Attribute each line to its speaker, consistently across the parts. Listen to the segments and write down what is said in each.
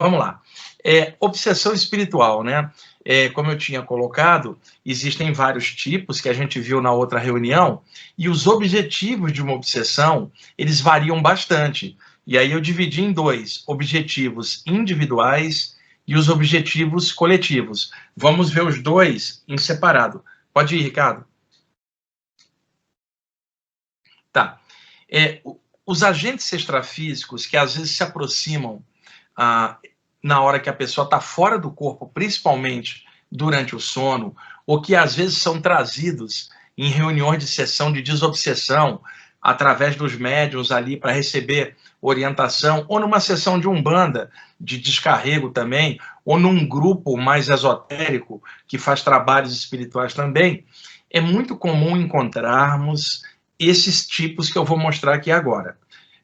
Speaker 1: vamos lá. Obsessão espiritual, né? Como eu tinha colocado, existem vários tipos que a gente viu na outra reunião, e os objetivos de uma obsessão, eles variam bastante. E aí eu dividi em dois, objetivos individuais e os objetivos coletivos. Vamos ver os dois em separado. Pode ir, Ricardo. Tá. Os agentes extrafísicos que às vezes se aproximam na hora que a pessoa está fora do corpo, principalmente durante o sono, ou que às vezes são trazidos em reuniões de sessão de desobsessão, através dos médiuns ali para receber orientação, ou numa sessão de umbanda, de descarrego também, ou num grupo mais esotérico que faz trabalhos espirituais também, é muito comum encontrarmos esses tipos que eu vou mostrar aqui agora.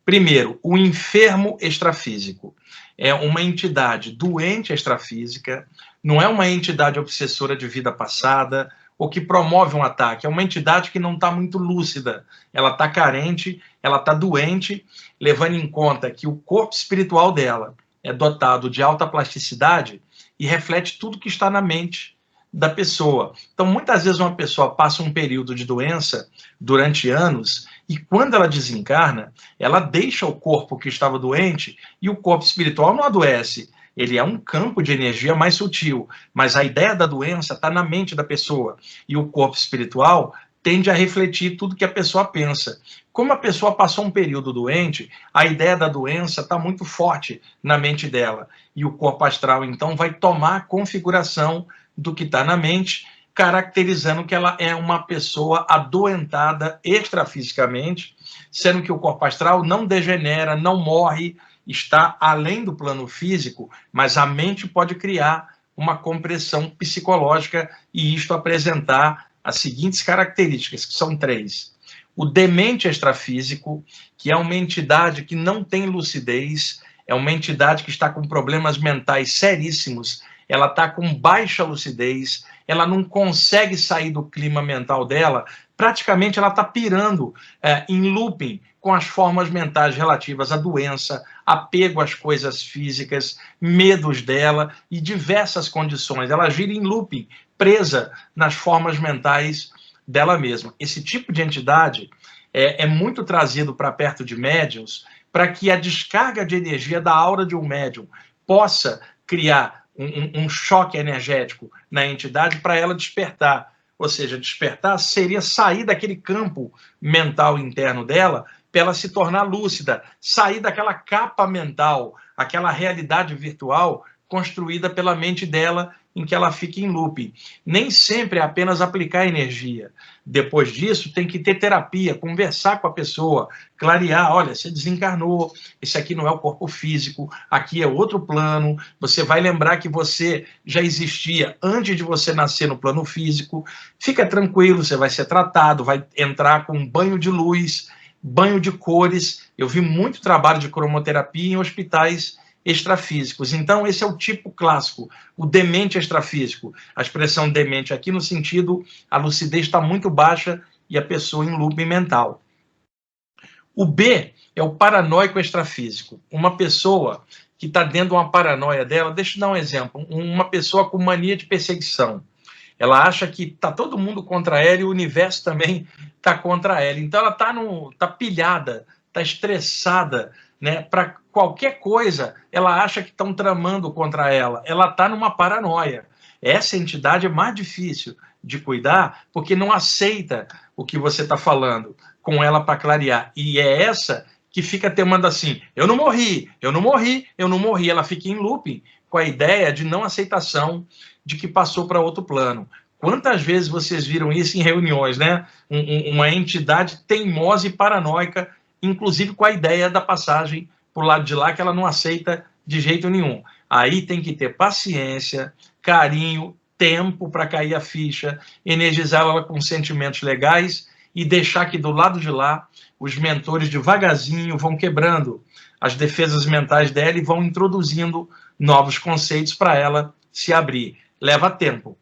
Speaker 1: Primeiro, o enfermo extrafísico. É uma entidade doente extrafísica, não é uma entidade obsessora de vida passada ou que promove um ataque, é uma entidade que não está muito lúcida, ela está carente, ela está doente, levando em conta que o corpo espiritual dela é dotado de alta plasticidade e reflete tudo que está na mente da pessoa. Então, muitas vezes uma pessoa passa um período de doença durante anos e quando ela desencarna, ela deixa o corpo que estava doente e o corpo espiritual não adoece. Ele é um campo de energia mais sutil, mas a ideia da doença está na mente da pessoa e o corpo espiritual tende a refletir tudo que a pessoa pensa. Como a pessoa passou um período doente, a ideia da doença está muito forte na mente dela e o corpo astral então vai tomar a configuração do que está na mente, caracterizando que ela é uma pessoa adoentada extrafisicamente, sendo que o corpo astral não degenera, não morre, está além do plano físico, mas a mente pode criar uma compressão psicológica e isto apresentar as seguintes características, que são três. O demente extrafísico, que é uma entidade que não tem lucidez, é uma entidade que está com problemas mentais seríssimos, ela está com baixa lucidez, ela não consegue sair do clima mental dela, praticamente ela está pirando em looping com as formas mentais relativas à doença, apego às coisas físicas, medos dela e diversas condições. Ela gira em looping, presa nas formas mentais dela mesma. Esse tipo de entidade é muito trazido para perto de médiuns para que a descarga de energia da aura de um médium possa criar um choque energético na entidade para ela despertar. Ou seja, despertar seria sair daquele campo mental interno dela para ela se tornar lúcida, sair daquela capa mental, aquela realidade virtual construída pela mente dela em que ela fica em looping. Nem sempre é apenas aplicar energia. Depois disso, tem que ter terapia, conversar com a pessoa, clarear, olha, você desencarnou, esse aqui não é o corpo físico, aqui é outro plano, você vai lembrar que você já existia antes de você nascer no plano físico, fica tranquilo, você vai ser tratado, vai entrar com um banho de luz, banho de cores. Eu vi muito trabalho de cromoterapia em hospitais extrafísicos. Então, esse é o tipo clássico, o demente extrafísico. A expressão demente aqui no sentido, a lucidez está muito baixa e a pessoa em looping mental. O B é o paranoico extrafísico. Uma pessoa que está dentro de uma paranoia dela, deixa eu dar um exemplo, uma pessoa com mania de perseguição. Ela acha que está todo mundo contra ela e o universo também está contra ela. Então, ela está pilhada, está estressada, né? Para qualquer coisa, ela acha que estão tramando contra ela. Ela está numa paranoia. Essa entidade é mais difícil de cuidar porque não aceita o que você está falando com ela para clarear. E é essa que fica temando assim, eu não morri, eu não morri, eu não morri. Ela fica em looping com a ideia de não aceitação de que passou para outro plano. Quantas vezes vocês viram isso em reuniões, né? Uma entidade teimosa e paranoica, inclusive com a ideia da passagem por lado de lá, que ela não aceita de jeito nenhum. Aí tem que ter paciência, carinho, tempo para cair a ficha, energizar ela com sentimentos legais e deixar que do lado de lá os mentores devagarzinho vão quebrando as defesas mentais dela e vão introduzindo novos conceitos para ela se abrir. Leva tempo.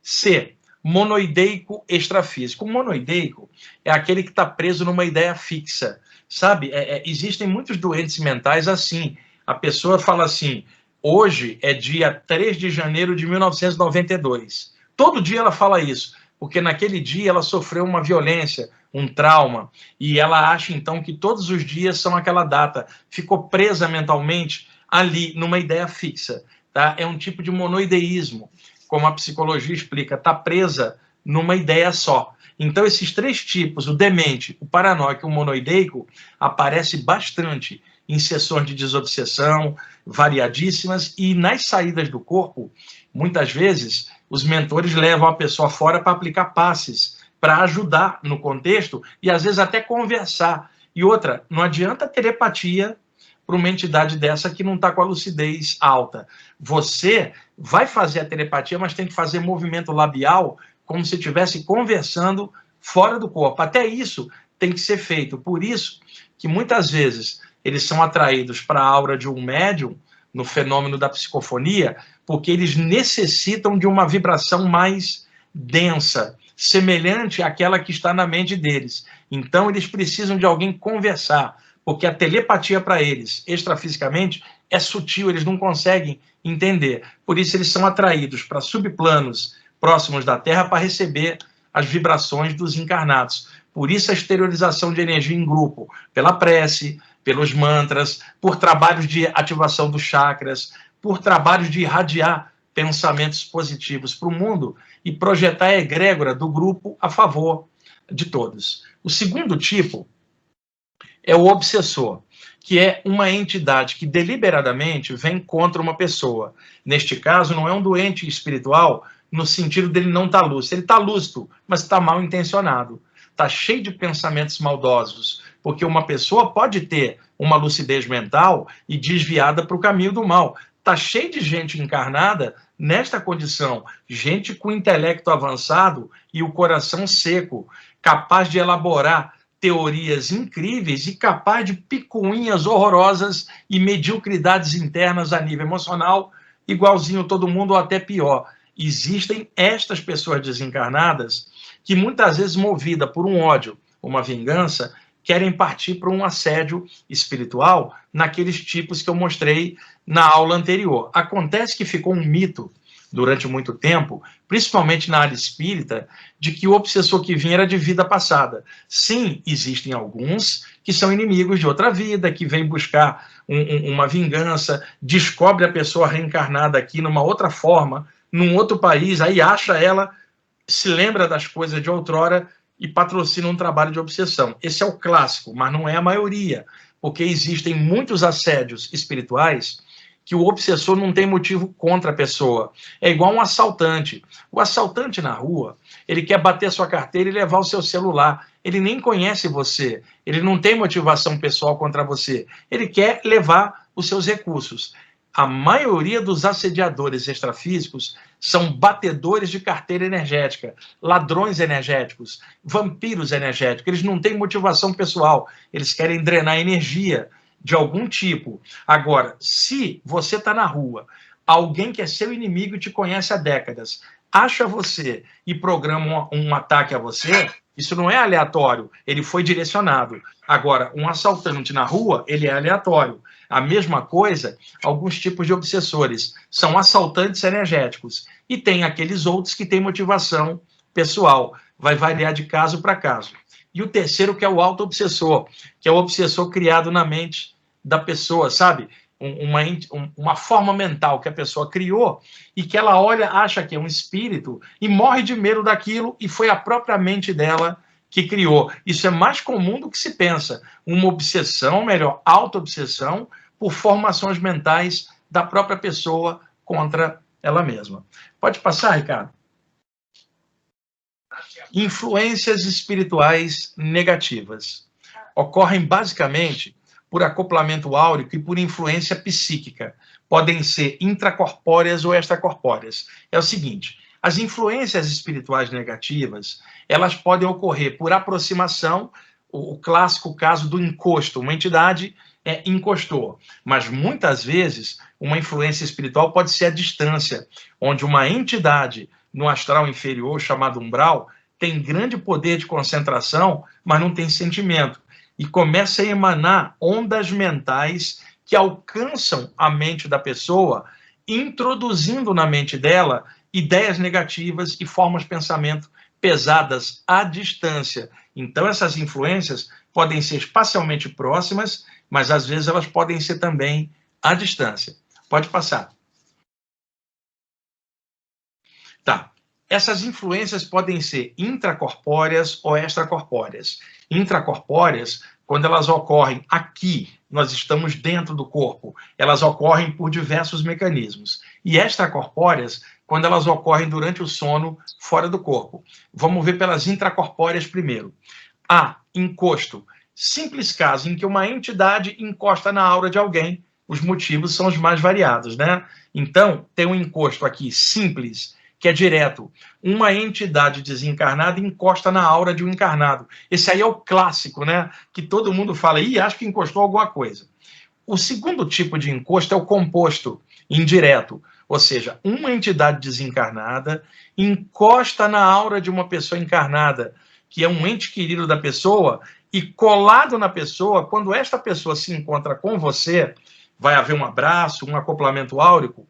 Speaker 1: C. Monoideico extrafísico. O monoideico é aquele que está preso numa ideia fixa, sabe? Existem muitos doentes mentais assim. A pessoa fala assim, Hoje é dia 3 de janeiro de 1992. Todo dia ela fala isso, porque naquele dia ela sofreu uma violência, um trauma, e ela acha então que todos os dias são aquela data. Ficou presa mentalmente ali numa ideia fixa, tá? É um tipo de monoideísmo, como a psicologia explica, está presa numa ideia só. Então esses três tipos, o demente, o paranoico e o monoideico, aparece bastante em sessões de desobsessão, variadíssimas, e nas saídas do corpo, muitas vezes, os mentores levam a pessoa fora para aplicar passes, para ajudar no contexto e, às vezes, até conversar. E outra, não adianta telepatia para uma entidade dessa que não está com a lucidez alta. Você vai fazer a telepatia, mas tem que fazer movimento labial como se estivesse conversando fora do corpo. Até isso tem que ser feito. Por isso que, muitas vezes, eles são atraídos para a aura de um médium, no fenômeno da psicofonia, porque eles necessitam de uma vibração mais densa, semelhante àquela que está na mente deles. Então, eles precisam de alguém conversar, porque a telepatia para eles, extrafisicamente, é sutil, eles não conseguem entender. Por isso, eles são atraídos para subplanos próximos da Terra para receber as vibrações dos encarnados. Por isso, a exteriorização de energia em grupo, pela prece, pelos mantras, por trabalhos de ativação dos chakras, por trabalhos de irradiar pensamentos positivos para o mundo e projetar a egrégora do grupo a favor de todos. O segundo tipo é o obsessor, que é uma entidade que deliberadamente vem contra uma pessoa. Neste caso, não é um doente espiritual no sentido dele não estar lúcido. Ele está lúcido, mas está mal intencionado. Está cheio de pensamentos maldosos, porque uma pessoa pode ter uma lucidez mental e desviada para o caminho do mal. Está cheio de gente encarnada nesta condição, gente com intelecto avançado e o coração seco, capaz de elaborar teorias incríveis e capaz de picuinhas horrorosas e mediocridades internas a nível emocional, igualzinho todo mundo ou até pior. Existem estas pessoas desencarnadas que muitas vezes, movida por um ódio, uma vingança, querem partir para um assédio espiritual naqueles tipos que eu mostrei na aula anterior. Acontece que ficou um mito durante muito tempo, principalmente na área espírita, de que o obsessor que vinha era de vida passada. Sim, existem alguns que são inimigos de outra vida, que vêm buscar uma vingança, descobre a pessoa reencarnada aqui numa outra forma, num outro país, aí acha ela, se lembra das coisas de outrora e patrocina um trabalho de obsessão. Esse é o clássico, mas não é a maioria, porque existem muitos assédios espirituais que o obsessor não tem motivo contra a pessoa. É igual um assaltante. O assaltante na rua, ele quer bater sua carteira e levar o seu celular. Ele nem conhece você, ele não tem motivação pessoal contra você. Ele quer levar os seus recursos. A maioria dos assediadores extrafísicos são batedores de carteira energética, ladrões energéticos, vampiros energéticos. Eles não têm motivação pessoal, eles querem drenar energia de algum tipo. Agora, se você está na rua, alguém que é seu inimigo e te conhece há décadas, acha você e programa um ataque a você, isso não é aleatório, ele foi direcionado. Agora, um assaltante na rua, ele é aleatório. A mesma coisa, alguns tipos de obsessores são assaltantes energéticos e tem aqueles outros que têm motivação pessoal. Vai variar de caso para caso. E o terceiro, que é o auto-obsessor, que é o obsessor criado na mente da pessoa, sabe? Uma forma mental que a pessoa criou e que ela olha, acha que é um espírito e morre de medo daquilo e foi a própria mente dela que criou. Isso é mais comum do que se pensa. Uma obsessão, melhor, auto-obsessão, por formações mentais da própria pessoa contra ela mesma. Pode passar, Ricardo? Influências espirituais negativas ocorrem basicamente por acoplamento áurico e por influência psíquica. Podem ser intracorpóreas ou extracorpóreas. É o seguinte, as influências espirituais negativas, elas podem ocorrer por aproximação, o clássico caso do encosto, uma entidade encostou, mas muitas vezes uma influência espiritual pode ser a distância, onde uma entidade no astral inferior, chamado umbral, tem grande poder de concentração, mas não tem sentimento, e começa a emanar ondas mentais que alcançam a mente da pessoa, introduzindo na mente dela ideias negativas e formas de pensamento pesadas à distância. Então, essas influências podem ser espacialmente próximas, mas às vezes elas podem ser também à distância. Pode passar. Tá. Essas influências podem ser intracorpóreas ou extracorpóreas. Intracorpóreas, quando elas ocorrem aqui, nós estamos dentro do corpo, elas ocorrem por diversos mecanismos. E extracorpóreas, quando elas ocorrem durante o sono, fora do corpo. Vamos ver pelas intracorpóreas primeiro. A. Encosto. Simples caso em que uma entidade encosta na aura de alguém. Os motivos são os mais variados, né? Então, tem um encosto aqui simples, que é direto. Uma entidade desencarnada encosta na aura de um encarnado. Esse aí é o clássico, né? Que todo mundo fala, acho que encostou alguma coisa. O segundo tipo de encosto é o composto, indireto. Ou seja, uma entidade desencarnada encosta na aura de uma pessoa encarnada, que é um ente querido da pessoa, e colado na pessoa, quando esta pessoa se encontra com você, vai haver um abraço, um acoplamento áurico.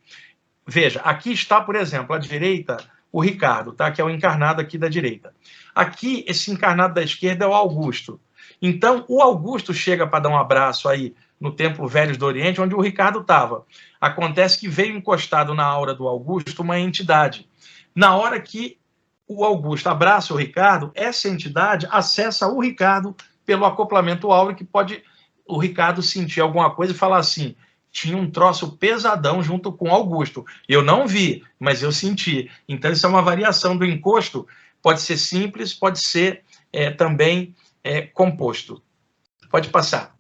Speaker 1: Veja, aqui está, por exemplo, à direita, o Ricardo, tá? Que é o encarnado aqui da direita. Aqui, esse encarnado da esquerda é o Augusto. Então, o Augusto chega para dar um abraço aí no Templo Velhos do Oriente, onde o Ricardo estava. Acontece que veio encostado na aura do Augusto uma entidade. Na hora que o Augusto abraça o Ricardo, essa entidade acessa o Ricardo pelo acoplamento áureo, que pode o Ricardo sentir alguma coisa e falar assim, tinha um troço pesadão junto com Augusto. Eu não vi, mas eu senti. Então, isso é uma variação do encosto. Pode ser simples, pode ser também composto. Pode passar.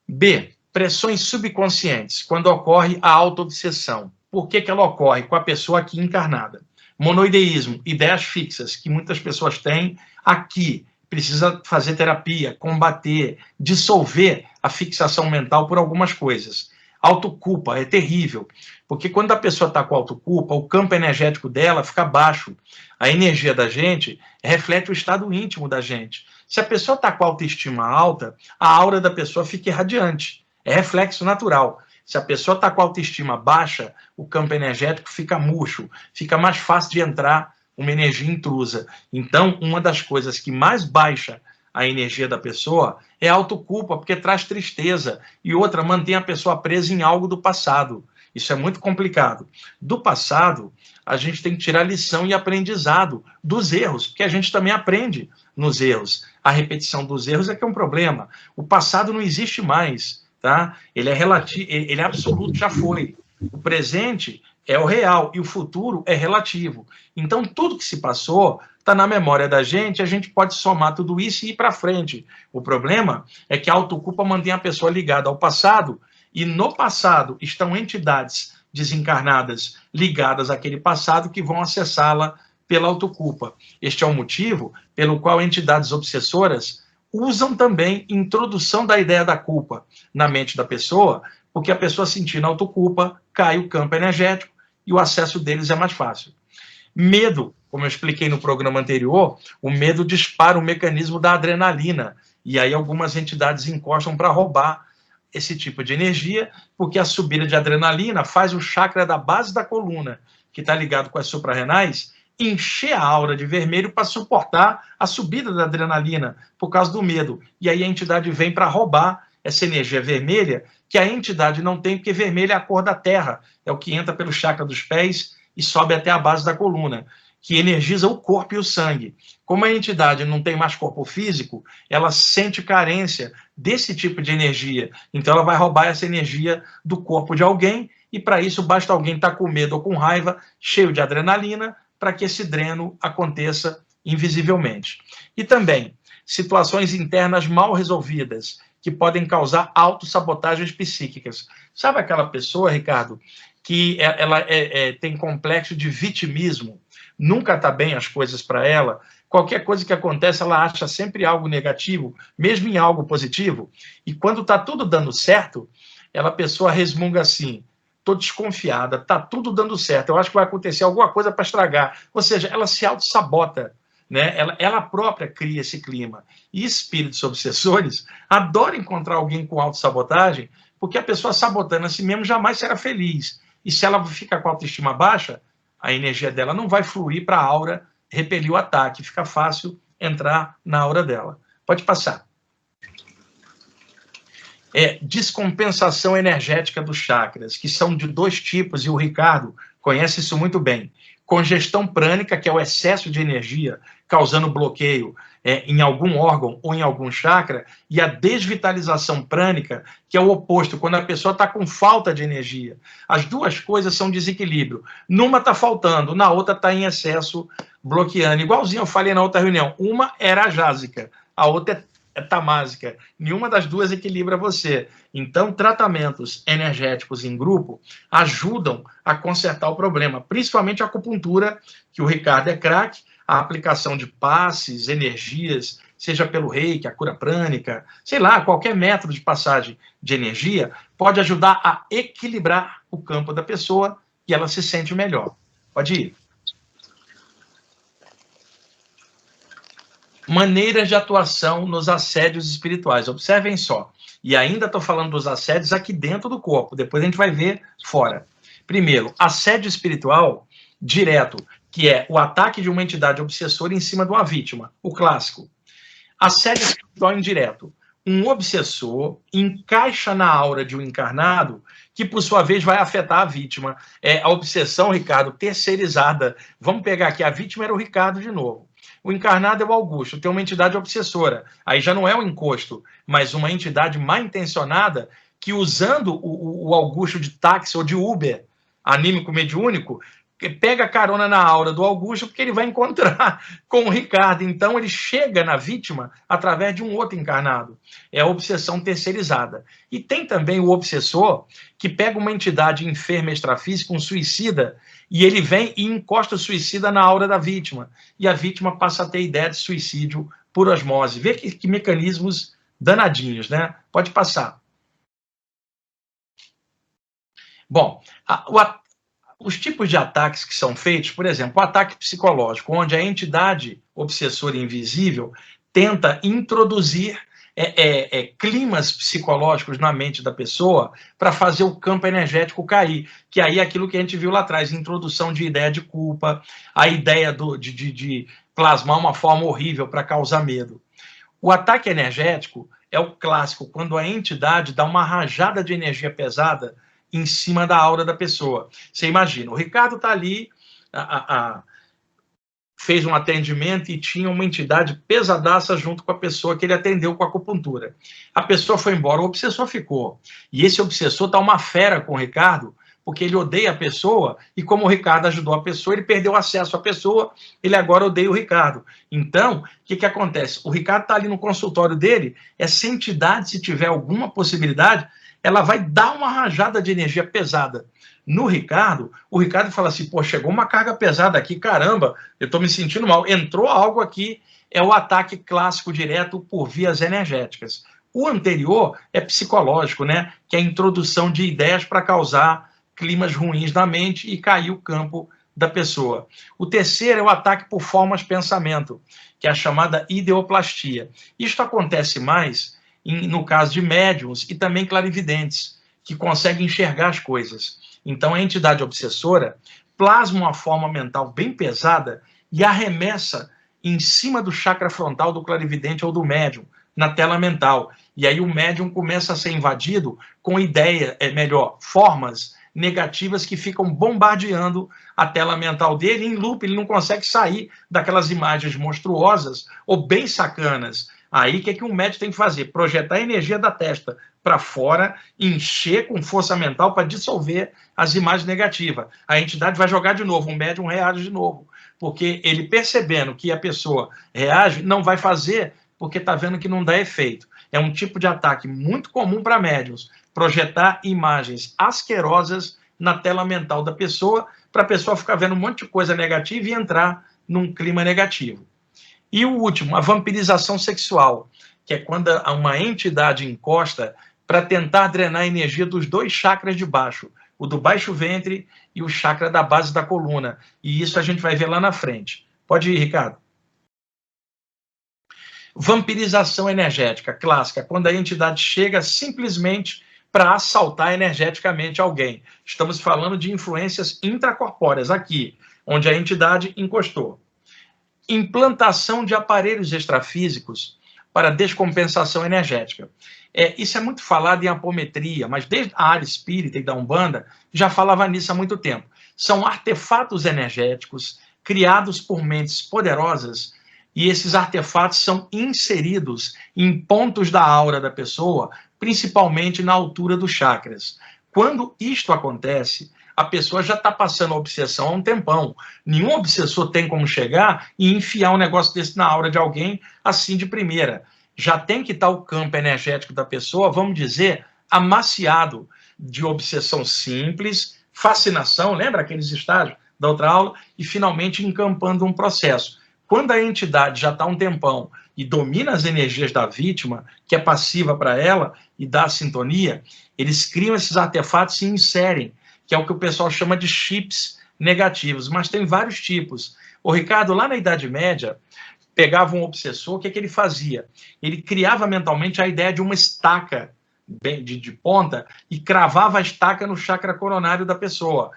Speaker 1: B. Pressões subconscientes, quando ocorre a autoobsessão. Por que ela ocorre com a pessoa aqui encarnada? Monoideísmo, ideias fixas que muitas pessoas têm aqui. Precisa fazer terapia, combater, dissolver a fixação mental por algumas coisas. Autoculpa é terrível, porque quando a pessoa está com autoculpa, o campo energético dela fica baixo. A energia da gente reflete o estado íntimo da gente. Se a pessoa está com a autoestima alta, a aura da pessoa fica irradiante. É reflexo natural. Se a pessoa está com a autoestima baixa, o campo energético fica murcho, fica mais fácil de entrar uma energia intrusa. Então, uma das coisas que mais baixa a energia da pessoa é a autoculpa, porque traz tristeza. E outra, mantém a pessoa presa em algo do passado. Isso é muito complicado. Do passado, a gente tem que tirar lição e aprendizado dos erros, porque a gente também aprende nos erros. A repetição dos erros é que é um problema. O passado não existe mais, tá? Ele é relativo, ele é absoluto, já foi. O presente é o real e o futuro é relativo. Então, tudo que se passou está na memória da gente, a gente pode somar tudo isso e ir para frente. O problema é que a autoculpa mantém a pessoa ligada ao passado, e no passado estão entidades desencarnadas ligadas àquele passado que vão acessá-la pela autoculpa. Este é o motivo pelo qual entidades obsessoras usam também introdução da ideia da culpa na mente da pessoa, porque a pessoa sentindo autoculpa, cai o campo energético e o acesso deles é mais fácil. Medo, como eu expliquei no programa anterior, o medo dispara o mecanismo da adrenalina, e aí algumas entidades encostam para roubar esse tipo de energia, porque a subida de adrenalina faz o chakra da base da coluna, que está ligado com as suprarrenais, encher a aura de vermelho para suportar a subida da adrenalina, por causa do medo. E aí a entidade vem para roubar essa energia vermelha, que a entidade não tem, porque vermelho é a cor da terra, é o que entra pelo chakra dos pés e sobe até a base da coluna, que energiza o corpo e o sangue. Como a entidade não tem mais corpo físico, ela sente carência desse tipo de energia. Então ela vai roubar essa energia do corpo de alguém, e para isso basta alguém estar com medo ou com raiva, cheio de adrenalina, para que esse dreno aconteça invisivelmente. E também situações internas mal resolvidas, que podem causar autossabotagens psíquicas. Sabe aquela pessoa, Ricardo, que ela tem complexo de vitimismo, nunca está bem as coisas para ela, qualquer coisa que acontece, ela acha sempre algo negativo, mesmo em algo positivo, e quando está tudo dando certo, a pessoa resmunga assim, estou desconfiada, está tudo dando certo, eu acho que vai acontecer alguma coisa para estragar, ou seja, ela se auto-sabota, né? Ela própria cria esse clima. E espíritos obsessores adoram encontrar alguém com autossabotagem, porque a pessoa sabotando a si mesmo jamais será feliz. E se ela fica com a autoestima baixa, a energia dela não vai fluir para a aura repelir o ataque. Fica fácil entrar na aura dela. Pode passar. Descompensação energética dos chakras, que são de dois tipos, e o Ricardo conhece isso muito bem. Congestão prânica, que é o excesso de energia causando bloqueio em algum órgão ou em algum chakra, e a desvitalização prânica, que é o oposto, quando a pessoa está com falta de energia. As duas coisas são desequilíbrio. Numa está faltando, na outra está em excesso, bloqueando. Igualzinho eu falei na outra reunião, uma era a jásica, a outra é tamásica. Nenhuma das duas equilibra você. Então, tratamentos energéticos em grupo ajudam a consertar o problema, principalmente a acupuntura, que o Ricardo é craque, a aplicação de passes, energias, seja pelo reiki, a cura prânica, sei lá, qualquer método de passagem de energia, pode ajudar a equilibrar o campo da pessoa e ela se sente melhor. Pode ir. Maneiras de atuação nos assédios espirituais. Observem só. E ainda estou falando dos assédios aqui dentro do corpo. Depois a gente vai ver fora. Primeiro, assédio espiritual direto, que é o ataque de uma entidade obsessora em cima de uma vítima. O clássico. Assédio espiritual indireto. Um obsessor encaixa na aura de um encarnado que, por sua vez, vai afetar a vítima. A obsessão, Ricardo, terceirizada. Vamos pegar aqui, a vítima era o Ricardo de novo. O encarnado é o Augusto, tem uma entidade obsessora. Aí já não é um encosto, mas uma entidade mal intencionada que, usando o Augusto de táxi ou de Uber, anímico mediúnico, pega carona na aura do Augusto porque ele vai encontrar com o Ricardo. Então ele chega na vítima através de um outro encarnado. É a obsessão terceirizada. E tem também o obsessor que pega uma entidade enferma extrafísica, um suicida, e ele vem e encosta o suicida na aura da vítima. E a vítima passa a ter ideia de suicídio por osmose. Vê que mecanismos danadinhos, né? Pode passar. Bom, os tipos de ataques que são feitos, por exemplo, o ataque psicológico, onde a entidade obsessora invisível tenta introduzir climas psicológicos na mente da pessoa para fazer o campo energético cair, que aí é aquilo que a gente viu lá atrás, introdução de ideia de culpa, a ideia de plasmar uma forma horrível para causar medo. O ataque energético é o clássico, quando a entidade dá uma rajada de energia pesada em cima da aura da pessoa. Você imagina, o Ricardo está ali, fez um atendimento e tinha uma entidade pesadaça junto com a pessoa que ele atendeu com a acupuntura. A pessoa foi embora, o obsessor ficou. E esse obsessor está uma fera com o Ricardo, porque ele odeia a pessoa, e como o Ricardo ajudou a pessoa, ele perdeu acesso à pessoa, ele agora odeia o Ricardo. Então, o que acontece? O Ricardo está ali no consultório dele, essa entidade, se tiver alguma possibilidade, ela vai dar uma rajada de energia pesada no Ricardo. O Ricardo fala assim, pô, chegou uma carga pesada aqui, caramba, eu estou me sentindo mal. Entrou algo aqui, é o ataque clássico direto por vias energéticas. O anterior é psicológico, né? Que é a introdução de ideias para causar climas ruins na mente e cair o campo da pessoa. O terceiro é o ataque por formas de pensamento, que é a chamada ideoplastia. Isto acontece mais no caso de médiums e também clarividentes, que conseguem enxergar as coisas. Então, a entidade obsessora plasma uma forma mental bem pesada e arremessa em cima do chakra frontal do clarividente ou do médium, na tela mental. E aí o médium começa a ser invadido com formas negativas que ficam bombardeando a tela mental dele em loop, ele não consegue sair daquelas imagens monstruosas ou bem sacanas. Aí, o que um médium tem que fazer? Projetar a energia da testa para fora, encher com força mental para dissolver as imagens negativas. A entidade vai jogar de novo, o médium reage de novo. Porque ele percebendo que a pessoa reage, não vai fazer porque está vendo que não dá efeito. É um tipo de ataque muito comum para médiums, projetar imagens asquerosas na tela mental da pessoa, para a pessoa ficar vendo um monte de coisa negativa e entrar num clima negativo. E o último, a vampirização sexual, que é quando uma entidade encosta para tentar drenar a energia dos dois chakras de baixo, o do baixo ventre e o chakra da base da coluna. E isso a gente vai ver lá na frente. Pode ir, Ricardo. Vampirização energética, clássica, quando a entidade chega simplesmente para assaltar energeticamente alguém. Estamos falando de influências intracorpóreas aqui, onde a entidade encostou. Implantação de aparelhos extrafísicos para descompensação energética. Isso é muito falado em apometria, mas desde a área espírita e da Umbanda já falava nisso há muito tempo. São artefatos energéticos criados por mentes poderosas e esses artefatos são inseridos em pontos da aura da pessoa, principalmente na altura dos chakras. Quando isto acontece, a pessoa já está passando a obsessão há um tempão. Nenhum obsessor tem como chegar e enfiar um negócio desse na aura de alguém assim de primeira. Já tem que estar o campo energético da pessoa, vamos dizer, amaciado de obsessão simples, fascinação, lembra aqueles estágios da outra aula? E finalmente encampando um processo. Quando a entidade já está um tempão e domina as energias da vítima, que é passiva para ela, e dá a sintonia, eles criam esses artefatos e inserem, que é o que o pessoal chama de chips negativos, mas tem vários tipos. O Ricardo, lá na Idade Média, pegava um obsessor, o que ele fazia? Ele criava mentalmente a ideia de uma estaca de ponta e cravava a estaca no chakra coronário da pessoa.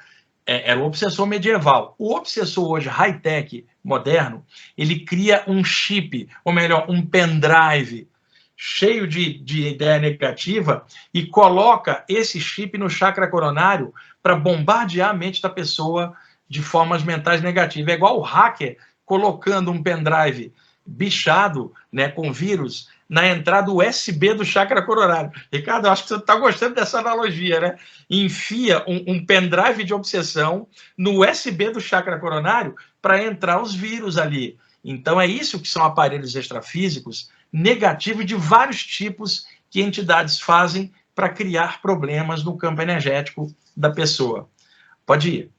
Speaker 1: Era o obsessor medieval. O obsessor hoje, high-tech, moderno, ele cria um chip, ou melhor, um pendrive, cheio de ideia negativa e coloca esse chip no chakra coronário para bombardear a mente da pessoa de formas mentais negativas. É igual o hacker colocando um pendrive bichado, né, com vírus, na entrada USB do chakra coronário. Ricardo, eu acho que você está gostando dessa analogia, né? Enfia um pendrive de obsessão no USB do chakra coronário para entrar os vírus ali. Então, é isso que são aparelhos extrafísicos negativos de vários tipos que entidades fazem para criar problemas no campo energético da pessoa. Pode ir.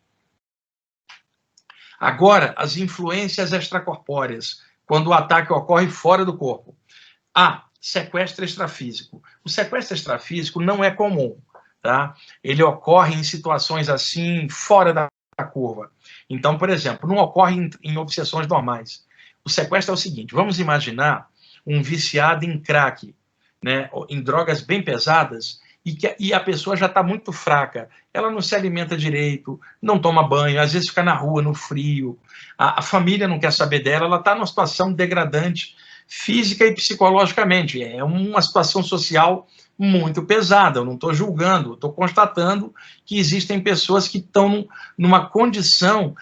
Speaker 1: Agora, as influências extracorpóreas, quando o ataque ocorre fora do corpo. Sequestro extrafísico. O sequestro extrafísico não é comum, tá? Ele ocorre em situações assim, fora da curva. Então, por exemplo, não ocorre em obsessões normais. O sequestro é o seguinte, vamos imaginar um viciado em crack, né, em drogas bem pesadas, e a pessoa já está muito fraca, ela não se alimenta direito, não toma banho, às vezes fica na rua, no frio, a família não quer saber dela, ela está numa situação degradante, física e psicologicamente, é uma situação social muito pesada, eu não estou julgando, estou constatando que existem pessoas que estão numa condição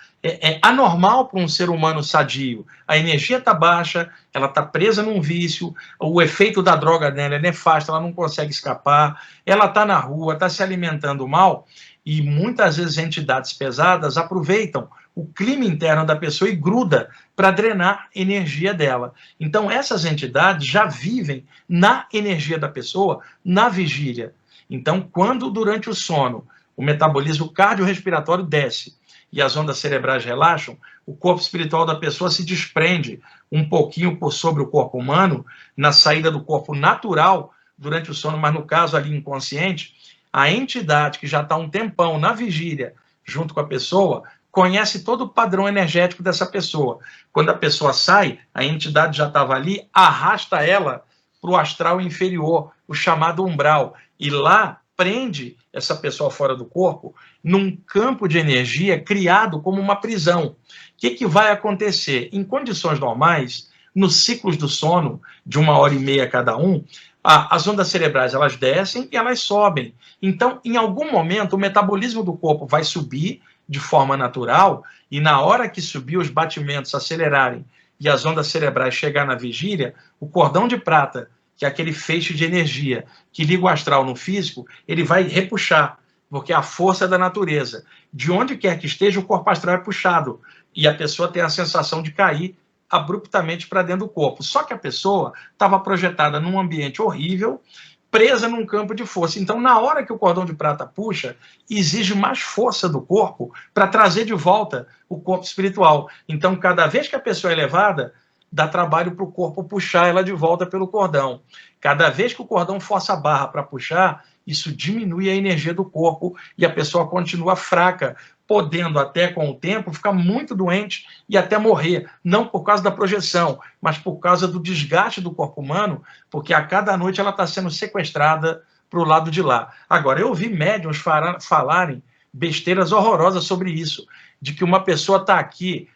Speaker 1: anormal para um ser humano sadio. A energia está baixa, ela está presa num vício, o efeito da droga nela é nefasto, ela não consegue escapar, ela está na rua, está se alimentando mal, e muitas vezes entidades pesadas aproveitam o clima interno da pessoa e gruda para drenar energia dela. Então, essas entidades já vivem na energia da pessoa, na vigília. Então, quando durante o sono o metabolismo cardiorrespiratório desce e as ondas cerebrais relaxam, o corpo espiritual da pessoa se desprende um pouquinho por sobre o corpo humano, na saída do corpo natural durante o sono, mas no caso ali inconsciente, a entidade que já está um tempão na vigília junto com a pessoa, conhece todo o padrão energético dessa pessoa. Quando a pessoa sai, a entidade já estava ali, arrasta ela para o astral inferior, o chamado umbral, e lá prende essa pessoa fora do corpo num campo de energia criado como uma prisão. O que vai acontecer? Em condições normais, nos ciclos do sono, de 1h30 cada um, as ondas cerebrais elas descem e elas sobem. Então, em algum momento, o metabolismo do corpo vai subir de forma natural, e na hora que subir, os batimentos acelerarem e as ondas cerebrais chegar na vigília, o cordão de prata, que é aquele feixe de energia que liga o astral no físico, ele vai repuxar, porque é a força da natureza. De onde quer que esteja, o corpo astral é puxado, e a pessoa tem a sensação de cair abruptamente para dentro do corpo. Só que a pessoa estava projetada num ambiente horrível, presa num campo de força. Então, na hora que o cordão de prata puxa, exige mais força do corpo para trazer de volta o corpo espiritual. Então, cada vez que a pessoa é levada, dá trabalho para o corpo puxar ela de volta pelo cordão. Cada vez que o cordão força a barra para puxar, isso diminui a energia do corpo e a pessoa continua fraca, podendo até com o tempo ficar muito doente e até morrer, não por causa da projeção, mas por causa do desgaste do corpo humano, porque a cada noite ela está sendo sequestrada para o lado de lá. Agora, eu ouvi médiuns falarem besteiras horrorosas sobre isso, de que uma pessoa está aqui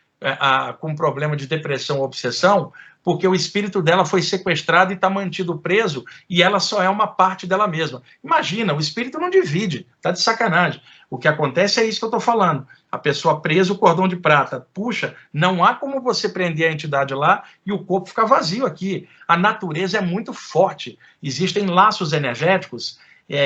Speaker 1: com problema de depressão ou obsessão, porque o espírito dela foi sequestrado e está mantido preso, e ela só é uma parte dela mesma. Imagina, o espírito não divide, está de sacanagem. O que acontece é isso que eu estou falando. A pessoa presa, o cordão de prata, puxa, não há como você prender a entidade lá e o corpo ficar vazio aqui. A natureza é muito forte. Existem laços energéticos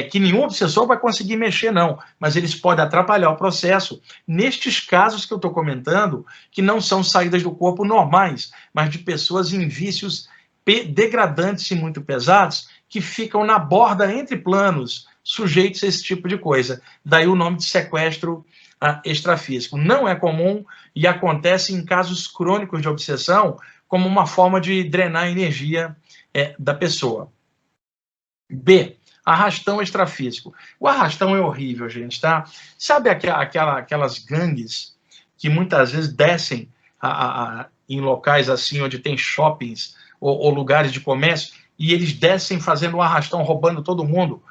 Speaker 1: que nenhum obsessor vai conseguir mexer, não, mas eles podem atrapalhar o processo. Nestes casos que eu estou comentando, que não são saídas do corpo normais, mas de pessoas em vícios degradantes e muito pesados, que ficam na borda entre planos, sujeitos a esse tipo de coisa. Daí o nome de sequestro extrafísico. Não é comum e acontece em casos crônicos de obsessão, como uma forma de drenar a energia da pessoa. B. Arrastão extrafísico. O arrastão é horrível, gente, tá? Sabe aquelas gangues que muitas vezes descem em locais assim, onde tem shoppings ou lugares de comércio, e eles descem fazendo um arrastão, roubando todo mundo.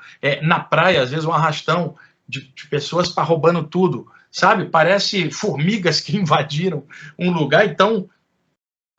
Speaker 1: Na praia, às vezes, um arrastão de pessoas para roubando tudo, sabe? Parece formigas que invadiram um lugar e estão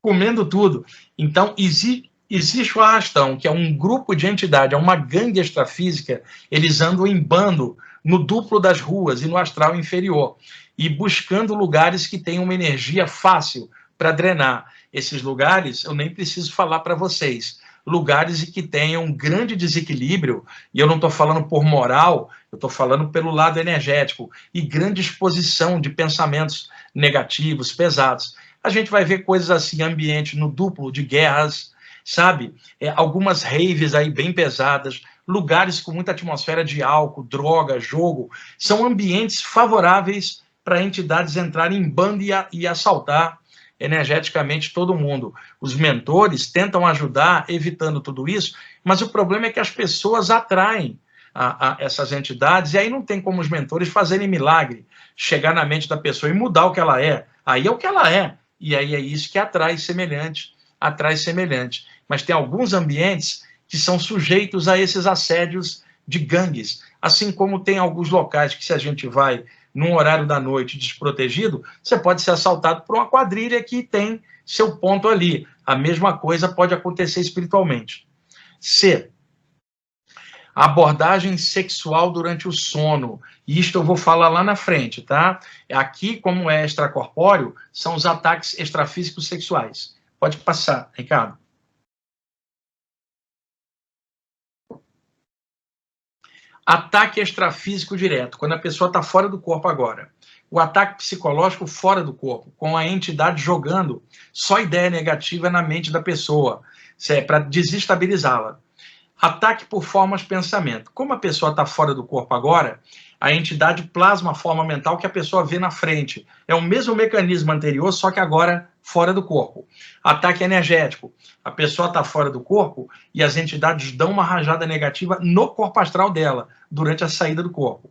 Speaker 1: comendo tudo. Então, existe o arrastão, que é um grupo de entidade, é uma gangue extrafísica, eles andam em bando no duplo das ruas e no astral inferior, e buscando lugares que tenham uma energia fácil para drenar. Esses lugares, eu nem preciso falar para vocês, lugares que tenham um grande desequilíbrio, e eu não estou falando por moral, eu estou falando pelo lado energético, e grande exposição de pensamentos negativos, pesados. A gente vai ver coisas assim, ambiente no duplo de guerras, sabe? Algumas raves aí bem pesadas, lugares com muita atmosfera de álcool, droga, jogo, são ambientes favoráveis para entidades entrarem em bando e assaltar energeticamente todo mundo. Os mentores tentam ajudar, evitando tudo isso, mas o problema é que as pessoas atraem essas entidades, e aí não tem como os mentores fazerem milagre, chegar na mente da pessoa e mudar o que ela é. Aí é o que ela é, e aí é isso que atrai semelhante. Mas tem alguns ambientes que são sujeitos a esses assédios de gangues, assim como tem alguns locais que, se a gente vai num horário da noite desprotegido, você pode ser assaltado por uma quadrilha que tem seu ponto ali. A mesma coisa pode acontecer espiritualmente. C. Abordagem sexual durante o sono. Isto eu vou falar lá na frente, tá? Aqui, como é extracorpóreo, são os ataques extrafísicos sexuais. Pode passar, Ricardo. Ataque extrafísico direto, quando a pessoa está fora do corpo agora. O ataque psicológico fora do corpo, com a entidade jogando só ideia negativa na mente da pessoa, para desestabilizá-la. Ataque por formas de pensamento. Como a pessoa está fora do corpo agora, a entidade plasma a forma mental que a pessoa vê na frente. É o mesmo mecanismo anterior, só que agora fora do corpo. Ataque energético. A pessoa está fora do corpo e as entidades dão uma rajada negativa no corpo astral dela, durante a saída do corpo.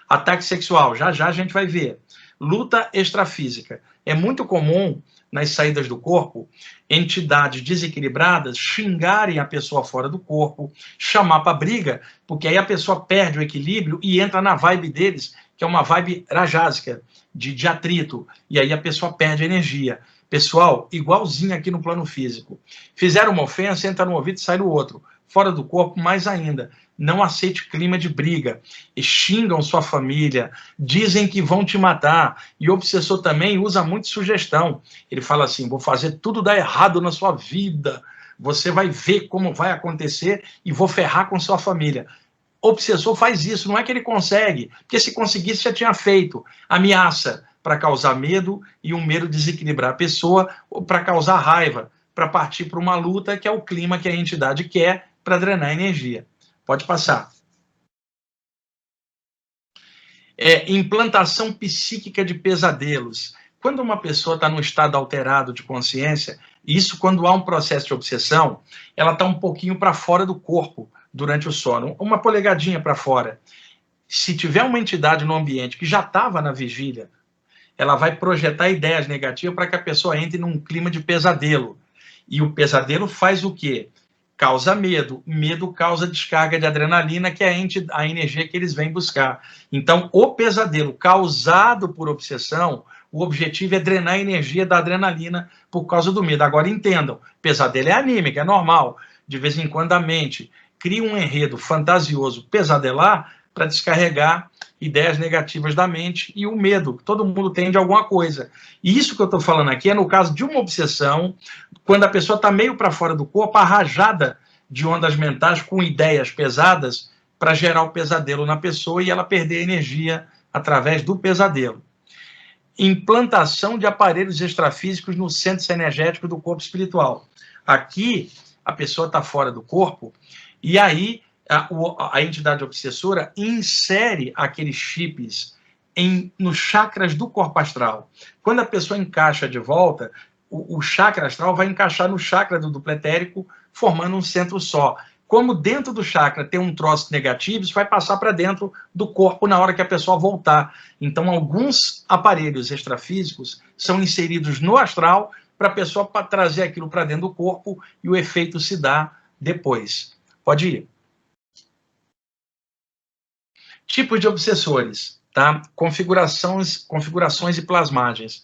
Speaker 1: Ataque sexual, já já a gente vai ver. Luta extrafísica. É muito comum, nas saídas do corpo, entidades desequilibradas xingarem a pessoa fora do corpo, chamar para briga, porque aí a pessoa perde o equilíbrio e entra na vibe deles, que é uma vibe rajásica, de atrito, e aí a pessoa perde energia. Pessoal, igualzinho aqui no plano físico. Fizeram uma ofensa, entra no ouvido e sai no outro. Fora do corpo, mais ainda. Não aceite clima de briga. E xingam sua família, dizem que vão te matar. E o obsessor também usa muito sugestão. Ele fala assim, vou fazer tudo dar errado na sua vida. Você vai ver como vai acontecer e vou ferrar com sua família. O obsessor faz isso, não é que ele consegue, porque se conseguisse já tinha feito. Ameaça para causar medo e um medo desequilibrar a pessoa, ou para causar raiva, para partir para uma luta, que é o clima que a entidade quer para drenar energia. Pode passar. Implantação psíquica de pesadelos. Quando uma pessoa está num estado alterado de consciência, isso quando há um processo de obsessão, ela está um pouquinho para fora do corpo durante o sono, uma polegadinha para fora. se tiver uma entidade no ambiente que já estava na vigília, ela vai projetar ideias negativas para que a pessoa entre num clima de pesadelo. E o pesadelo faz o quê? Causa medo. Medo causa descarga de adrenalina, que é a energia que eles vêm buscar. Então, o pesadelo causado por obsessão, o objetivo é drenar a energia da adrenalina por causa do medo. Agora, entendam, pesadelo é anímico, é normal. De vez em quando a mente cria um enredo fantasioso, pesadelar, para descarregar ideias negativas da mente e o medo, que todo mundo tem de alguma coisa. E isso que eu estou falando aqui é no caso de uma obsessão, quando a pessoa está meio para fora do corpo, arrajada de ondas mentais com ideias pesadas para gerar o pesadelo na pessoa e ela perder energia através do pesadelo. Implantação de aparelhos extrafísicos no centro energético do corpo espiritual. Aqui, a pessoa está fora do corpo e aí a entidade obsessora insere aqueles chips nos chakras do corpo astral. Quando a pessoa encaixa de volta, o chakra astral vai encaixar no chakra do duplo etérico, formando um centro só. Como dentro do chakra tem um troço negativo, isso vai passar para dentro do corpo na hora que a pessoa voltar. Então, alguns aparelhos extrafísicos são inseridos no astral para a pessoa trazer aquilo para dentro do corpo e o efeito se dá depois. Pode ir. Tipos de obsessores, tá? Configurações e plasmagens.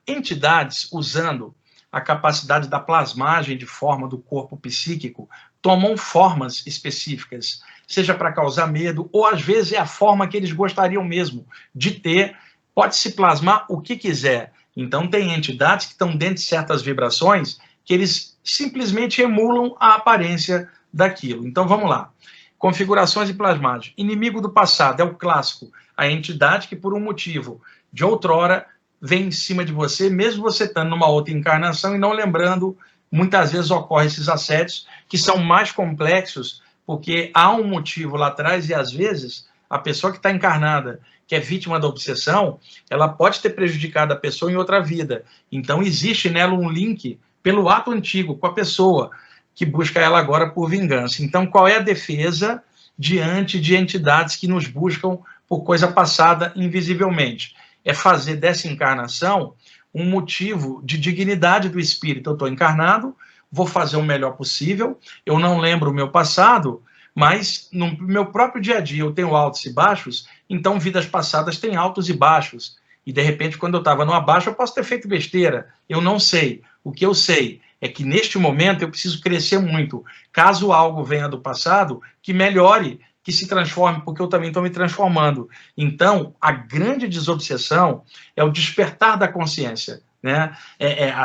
Speaker 1: Entidades usando a capacidade da plasmagem de forma do corpo psíquico tomam formas específicas, seja para causar medo, ou às vezes é a forma que eles gostariam mesmo de ter, pode-se plasmar o que quiser. Então tem entidades que estão dentro de certas vibrações que eles simplesmente emulam a aparência daquilo. Então vamos lá. Configurações e plasmagem. Inimigo do passado é o clássico, a entidade que por um motivo de outrora vem em cima de você, mesmo você estando numa outra encarnação e não lembrando, muitas vezes ocorrem esses assédios que são mais complexos, porque há um motivo lá atrás e às vezes a pessoa que está encarnada, que é vítima da obsessão, ela pode ter prejudicado a pessoa em outra vida. Então existe nela um link pelo ato antigo com a pessoa, que busca ela agora por vingança. Então, qual é a defesa diante de entidades que nos buscam por coisa passada invisivelmente? É fazer dessa encarnação um motivo de dignidade do espírito. Eu estou encarnado, vou fazer o melhor possível, eu não lembro o meu passado, mas no meu próprio dia a dia eu tenho altos e baixos, então vidas passadas têm altos e baixos. E, de repente, quando eu estava no abaixo, eu posso ter feito besteira. Eu não sei. O que eu sei é que, neste momento, eu preciso crescer muito. Caso algo venha do passado, que melhore, que se transforme, porque eu também estou me transformando. Então, a grande desobsessão é o despertar da consciência, né?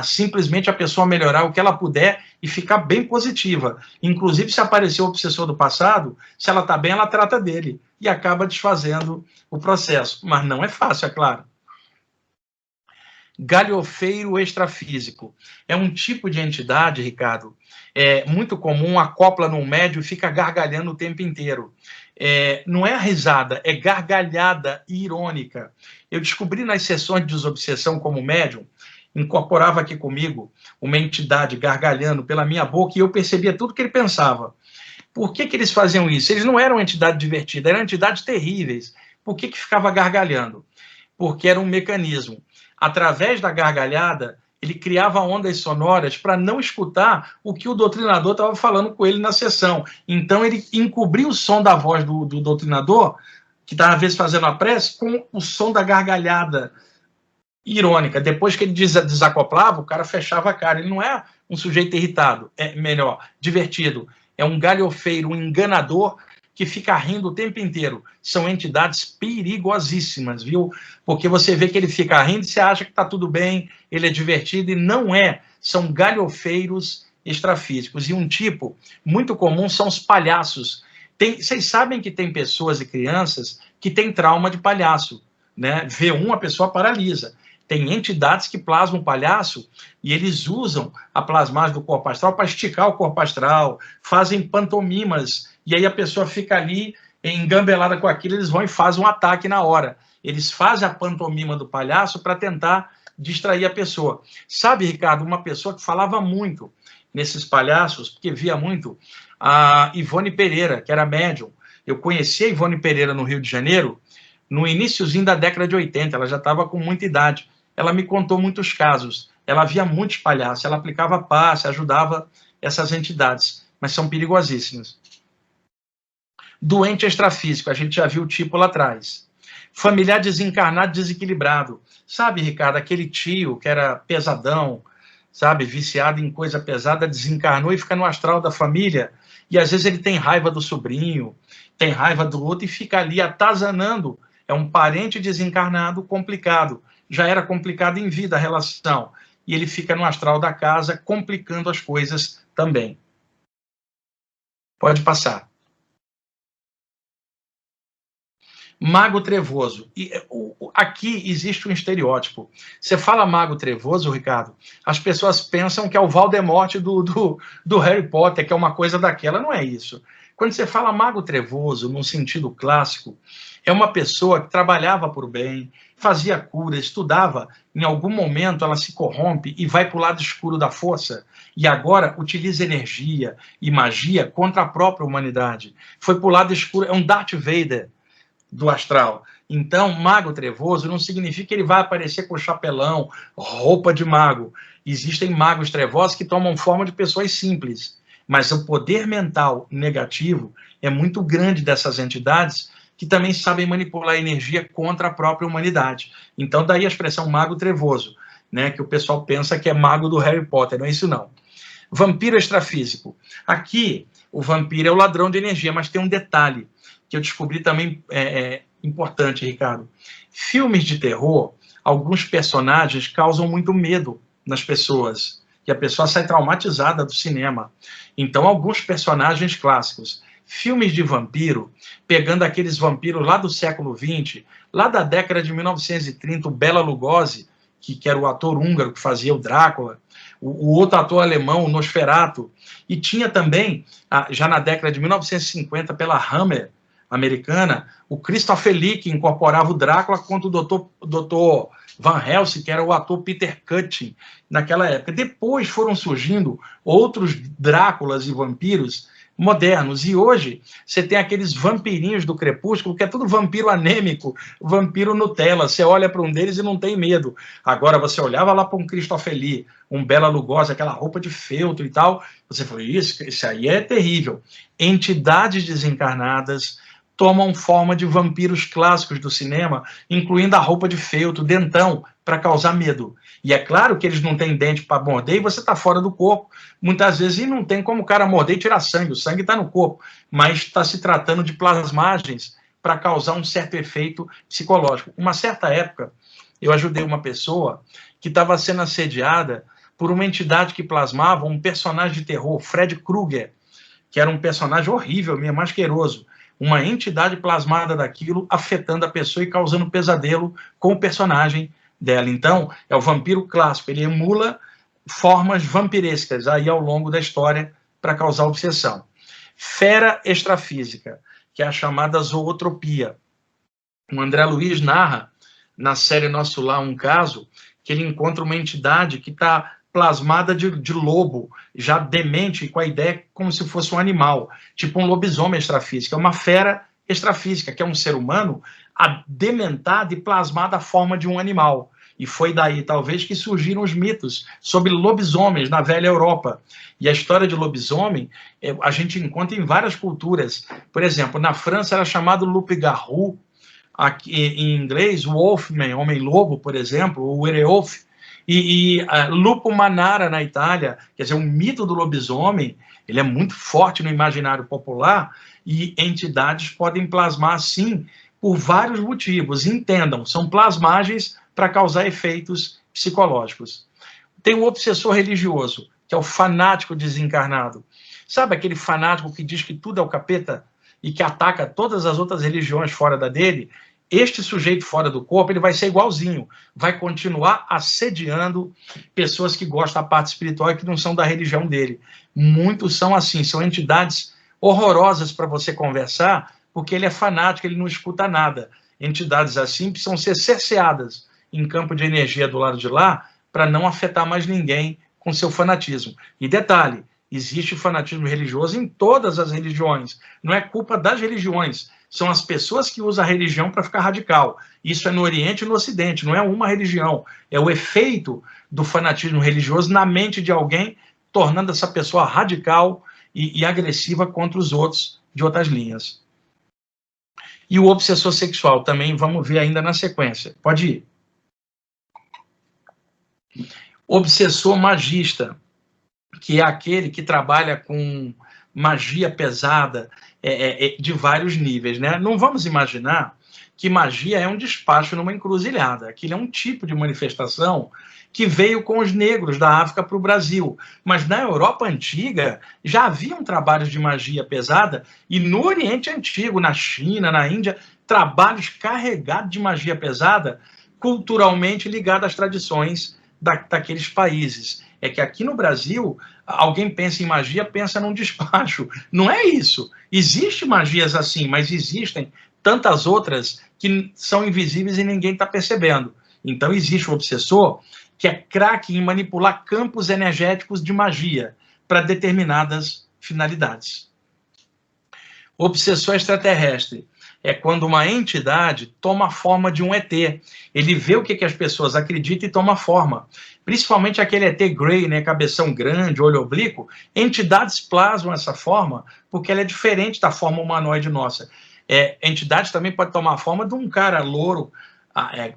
Speaker 1: Simplesmente a pessoa melhorar o que ela puder e ficar bem positiva. Inclusive, se aparecer o obsessor do passado, se ela está bem, ela trata dele e acaba desfazendo o processo. Mas não é fácil, é claro. Galhofeiro extrafísico. É um tipo de entidade, Ricardo, muito comum, acopla num médium e fica gargalhando o tempo inteiro. Não é a risada, é gargalhada irônica. Eu descobri nas sessões de desobsessão como médium, incorporava aqui comigo uma entidade gargalhando pela minha boca e eu percebia tudo que ele pensava. Por que eles faziam isso? Eles não eram entidades divertidas, eram entidades terríveis. Por que ficava gargalhando? Porque era um mecanismo. Através da gargalhada, ele criava ondas sonoras para não escutar o que o doutrinador estava falando com ele na sessão. Então, ele encobria o som da voz do doutrinador, que estava, às vezes, fazendo a prece, com o som da gargalhada irônica. Depois que ele desacoplava, o cara fechava a cara. Ele não é um sujeito irritado, é melhor, divertido. É um galhofeiro, um enganador, que fica rindo o tempo inteiro. São entidades perigosíssimas, viu? Porque você vê que ele fica rindo e você acha que está tudo bem, ele é divertido, e não é. São galhofeiros extrafísicos. E um tipo muito comum são os palhaços. Vocês sabem que tem pessoas e crianças que têm trauma de palhaço, né? Vê a pessoa paralisa. Tem entidades que plasmam palhaço e eles usam a plasmagem do corpo astral para esticar o corpo astral, fazem pantomimas, e aí a pessoa fica ali engambelada com aquilo, eles vão e fazem um ataque na hora. Eles fazem a pantomima do palhaço para tentar distrair a pessoa. Sabe, Ricardo, uma pessoa que falava muito nesses palhaços, porque via muito, a Ivone Pereira, que era médium, Eu conheci a Ivone Pereira no Rio de Janeiro no iniciozinho da década de 80, ela já estava com muita idade. Ela me contou muitos casos, ela via muitos palhaços, ela aplicava passe, ajudava essas entidades, mas são perigosíssimas. Doente extrafísico, a gente já viu o tipo lá atrás. Familiar desencarnado, desequilibrado. Sabe, Ricardo, aquele tio que era pesadão, sabe, viciado em coisa pesada, desencarnou e fica no astral da família, e às vezes ele tem raiva do sobrinho, tem raiva do outro e fica ali atazanando. É um parente desencarnado complicado. Já era complicado em vida a relação. E ele fica no astral da casa, complicando as coisas também. Pode passar. Mago trevoso. E aqui existe um estereótipo. Você fala mago trevoso, Ricardo, as pessoas pensam que é o Voldemort do Harry Potter, que é uma coisa daquela. Não é isso. Quando você fala mago trevoso, num sentido clássico, é uma pessoa que trabalhava por bem, fazia cura, estudava, em algum momento ela se corrompe e vai para o lado escuro da força, e agora utiliza energia e magia contra a própria humanidade. Foi para o lado escuro, é um Darth Vader do astral. Então, mago trevoso não significa que ele vai aparecer com chapelão, roupa de mago. Existem magos trevosos que tomam forma de pessoas simples, mas o poder mental negativo é muito grande dessas entidades que também sabem manipular a energia contra a própria humanidade. Então, daí a expressão mago trevoso, né, que o pessoal pensa que é mago do Harry Potter, não é isso não. Vampiro extrafísico. Aqui, o vampiro é o ladrão de energia, mas tem um detalhe que eu descobri também importante, Ricardo. Filmes de terror, alguns personagens causam muito medo nas pessoas, e a pessoa sai traumatizada do cinema. Então, alguns personagens clássicos, filmes de vampiro, pegando aqueles vampiros lá do século XX, lá da década de 1930, o Bela Lugosi, que era o ator húngaro que fazia o Drácula, o outro ator alemão, o Nosferatu, e tinha também, já na década de 1950, pela Hammer americana, o Christopher Lee, que incorporava o Drácula, contra o Dr. Van Helsing, que era o ator Peter Cushing, naquela época. Depois foram surgindo outros Dráculas e vampiros modernos, e hoje você tem aqueles vampirinhos do Crepúsculo, que é tudo vampiro anêmico, vampiro Nutella, você olha para um deles e não tem medo. Agora, você olhava lá para um Christopher Lee, um Bela Lugosi, aquela roupa de feltro e tal, você falou, isso aí é terrível. Entidades desencarnadas tomam forma de vampiros clássicos do cinema, incluindo a roupa de feltro, dentão, para causar medo. E é claro que eles não têm dente para morder e você está fora do corpo, muitas vezes, e não tem como o cara morder e tirar sangue, o sangue está no corpo, mas está se tratando de plasmagens para causar um certo efeito psicológico. Uma certa época, eu ajudei uma pessoa que estava sendo assediada por uma entidade que plasmava um personagem de terror, Fred Krueger, que era um personagem horrível, mesmo asqueroso, uma entidade plasmada daquilo afetando a pessoa e causando pesadelo com o personagem dela. Então, é o vampiro clássico, ele emula formas vampirescas aí ao longo da história para causar obsessão. Fera extrafísica, que é a chamada zootropia. O André Luiz narra, na série Nosso Lar, um caso que ele encontra uma entidade que está plasmada de lobo, já demente, com a ideia como se fosse um animal, tipo um lobisomem extrafísico. É uma fera extrafísica, que é um ser humano dementado e plasmado à forma de um animal. E foi daí, talvez, que surgiram os mitos sobre lobisomens na velha Europa. E a história de lobisomem a gente encontra em várias culturas. Por exemplo, na França era chamado loup-garou, aqui, em inglês, wolfman, homem-lobo, por exemplo, o werewolf, e Lupo Manara na Itália, quer dizer, o mito do lobisomem, ele é muito forte no imaginário popular, e entidades podem plasmar, sim, por vários motivos. Entendam, são plasmagens para causar efeitos psicológicos. Tem o obsessor religioso, que é o fanático desencarnado. Sabe aquele fanático que diz que tudo é o capeta e que ataca todas as outras religiões fora da dele? Este sujeito fora do corpo, ele vai ser igualzinho, vai continuar assediando pessoas que gostam da parte espiritual e que não são da religião dele. Muitos são assim, são entidades horrorosas para você conversar, porque ele é fanático, ele não escuta nada. Entidades assim precisam ser cerceadas em campo de energia do lado de lá, para não afetar mais ninguém com seu fanatismo. E detalhe, Existe fanatismo religioso em todas as religiões. Não é culpa das religiões. São as pessoas que usam a religião para ficar radical. Isso é no Oriente e no Ocidente, não é uma religião. É o efeito do fanatismo religioso na mente de alguém, tornando essa pessoa radical e agressiva contra os outros de outras linhas. E o obsessor sexual também, vamos ver ainda na sequência. Pode ir. Obsessor magista, que é aquele que trabalha com magia pesada de vários níveis, né? Não vamos imaginar que magia é um despacho numa encruzilhada. Aquilo é um tipo de manifestação que veio com os negros da África para o Brasil. Mas na Europa Antiga já haviam trabalhos de magia pesada, e no Oriente Antigo, na China, na Índia, trabalhos carregados de magia pesada, culturalmente ligados às tradições daqueles países. É que aqui no Brasil, alguém pensa em magia, pensa num despacho. Não é isso. Existem magias assim, mas existem tantas outras que são invisíveis e ninguém está percebendo. Então existe um obsessor que é craque em manipular campos energéticos de magia para determinadas finalidades. O obsessor extraterrestre é quando uma entidade toma a forma de um ET. Ele vê o que as pessoas acreditam e toma forma. Principalmente aquele ET Grey, né, cabeção grande, olho oblíquo. Entidades plasmam essa forma porque ela é diferente da forma humanoide nossa. Entidades também podem tomar a forma de um cara louro,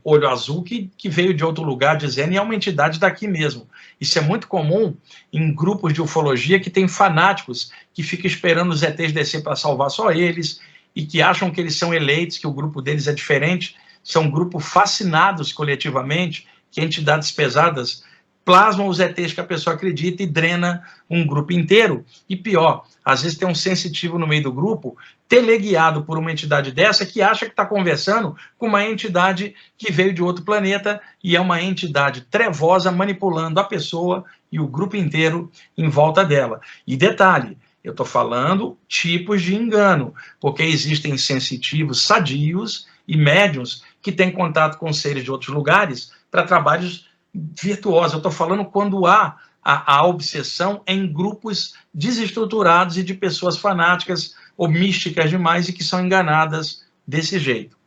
Speaker 1: olho azul, que veio de outro lugar dizendo, e é uma entidade daqui mesmo. Isso é muito comum em grupos de ufologia que tem fanáticos que ficam esperando os ETs descer para salvar só eles, e que acham que eles são eleitos, que o grupo deles é diferente. São grupos fascinados coletivamente, que entidades pesadas plasmam os ETs que a pessoa acredita e drena um grupo inteiro. E pior, às vezes tem um sensitivo no meio do grupo, teleguiado por uma entidade dessa, que acha que está conversando com uma entidade que veio de outro planeta, e é uma entidade trevosa manipulando a pessoa e o grupo inteiro em volta dela. E detalhe, eu estou falando tipos de engano, porque existem sensitivos sadios e médiuns que têm contato com seres de outros lugares para trabalhos virtuosos. Eu estou falando quando há a obsessão em grupos desestruturados e de pessoas fanáticas ou místicas demais e que são enganadas desse jeito.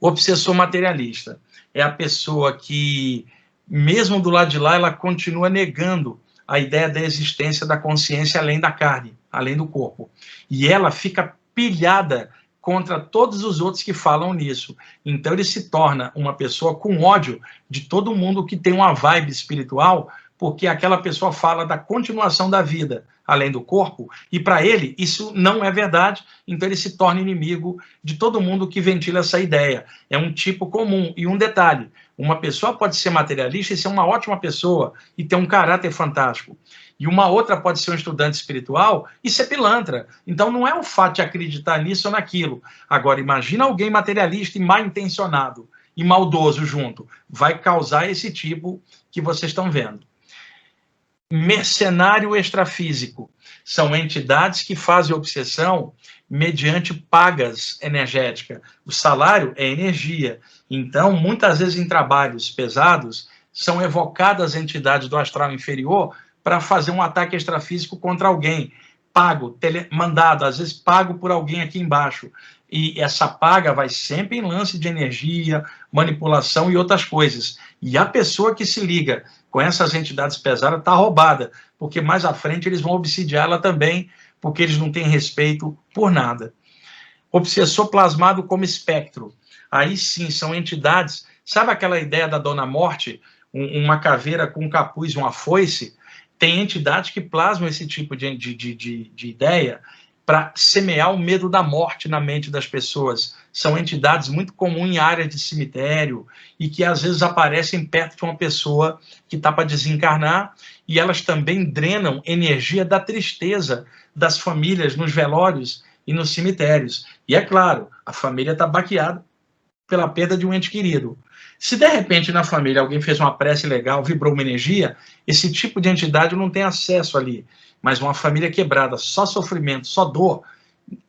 Speaker 1: O obsessor materialista é a pessoa que, mesmo do lado de lá, ela continua negando a ideia da existência da consciência além da carne, além do corpo. E ela fica pilhada contra todos os outros que falam nisso. Então ele se torna uma pessoa com ódio de todo mundo que tem uma vibe espiritual, porque aquela pessoa fala da continuação da vida além do corpo, e para ele isso não é verdade, então ele se torna inimigo de todo mundo que ventila essa ideia. É um tipo comum. E um detalhe, uma pessoa pode ser materialista e ser uma ótima pessoa e ter um caráter fantástico. E uma outra pode ser um estudante espiritual e ser pilantra. Então não é o fato de acreditar nisso ou naquilo. Agora, imagina alguém materialista e mal intencionado e maldoso junto. Vai causar esse tipo que vocês estão vendo. Mercenário extrafísico são entidades que fazem obsessão mediante pagas energéticas. O salário é energia. Então, muitas vezes em trabalhos pesados, são evocadas entidades do astral inferior para fazer um ataque extrafísico contra alguém. Pago, mandado, às vezes pago por alguém aqui embaixo. E essa paga vai sempre em lance de energia, manipulação e outras coisas. E a pessoa que se liga com essas entidades pesadas está roubada, porque mais à frente eles vão obsidiá-la também, porque eles não têm respeito por nada. Obsessor plasmado como espectro. Aí sim, são entidades... Sabe aquela ideia da Dona Morte? Uma caveira com um capuz, uma foice? Tem entidades que plasmam esse tipo de ideia para semear o medo da morte na mente das pessoas. São entidades muito comuns em áreas de cemitério e que às vezes aparecem perto de uma pessoa que está para desencarnar, e elas também drenam energia da tristeza das famílias nos velórios e nos cemitérios. E é claro, a família está baqueada pela perda de um ente querido. Se de repente na família alguém fez uma prece legal, vibrou uma energia, esse tipo de entidade não tem acesso ali. Mas uma família quebrada, só sofrimento, só dor,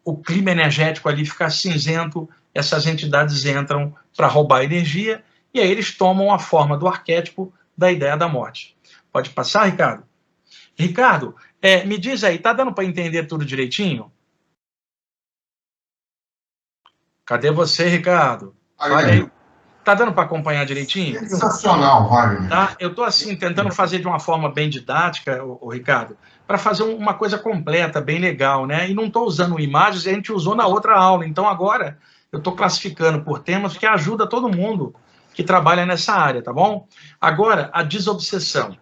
Speaker 1: o clima energético ali fica cinzento, essas entidades entram para roubar energia, e aí eles tomam a forma do arquétipo da ideia da morte. Pode passar, Ricardo? Ricardo, me diz aí, tá dando para entender tudo direitinho? Cadê você, Ricardo? Fale aí. Tá dando para acompanhar direitinho?
Speaker 2: Sensacional, Wagner.
Speaker 1: Tá? Eu estou assim tentando fazer de uma forma bem didática, o Ricardo, para fazer uma coisa completa, bem legal, né? E não estou usando imagens, a gente usou na outra aula. Então agora eu estou classificando por temas que ajuda todo mundo que trabalha nessa área, tá bom? Agora, a desobsessão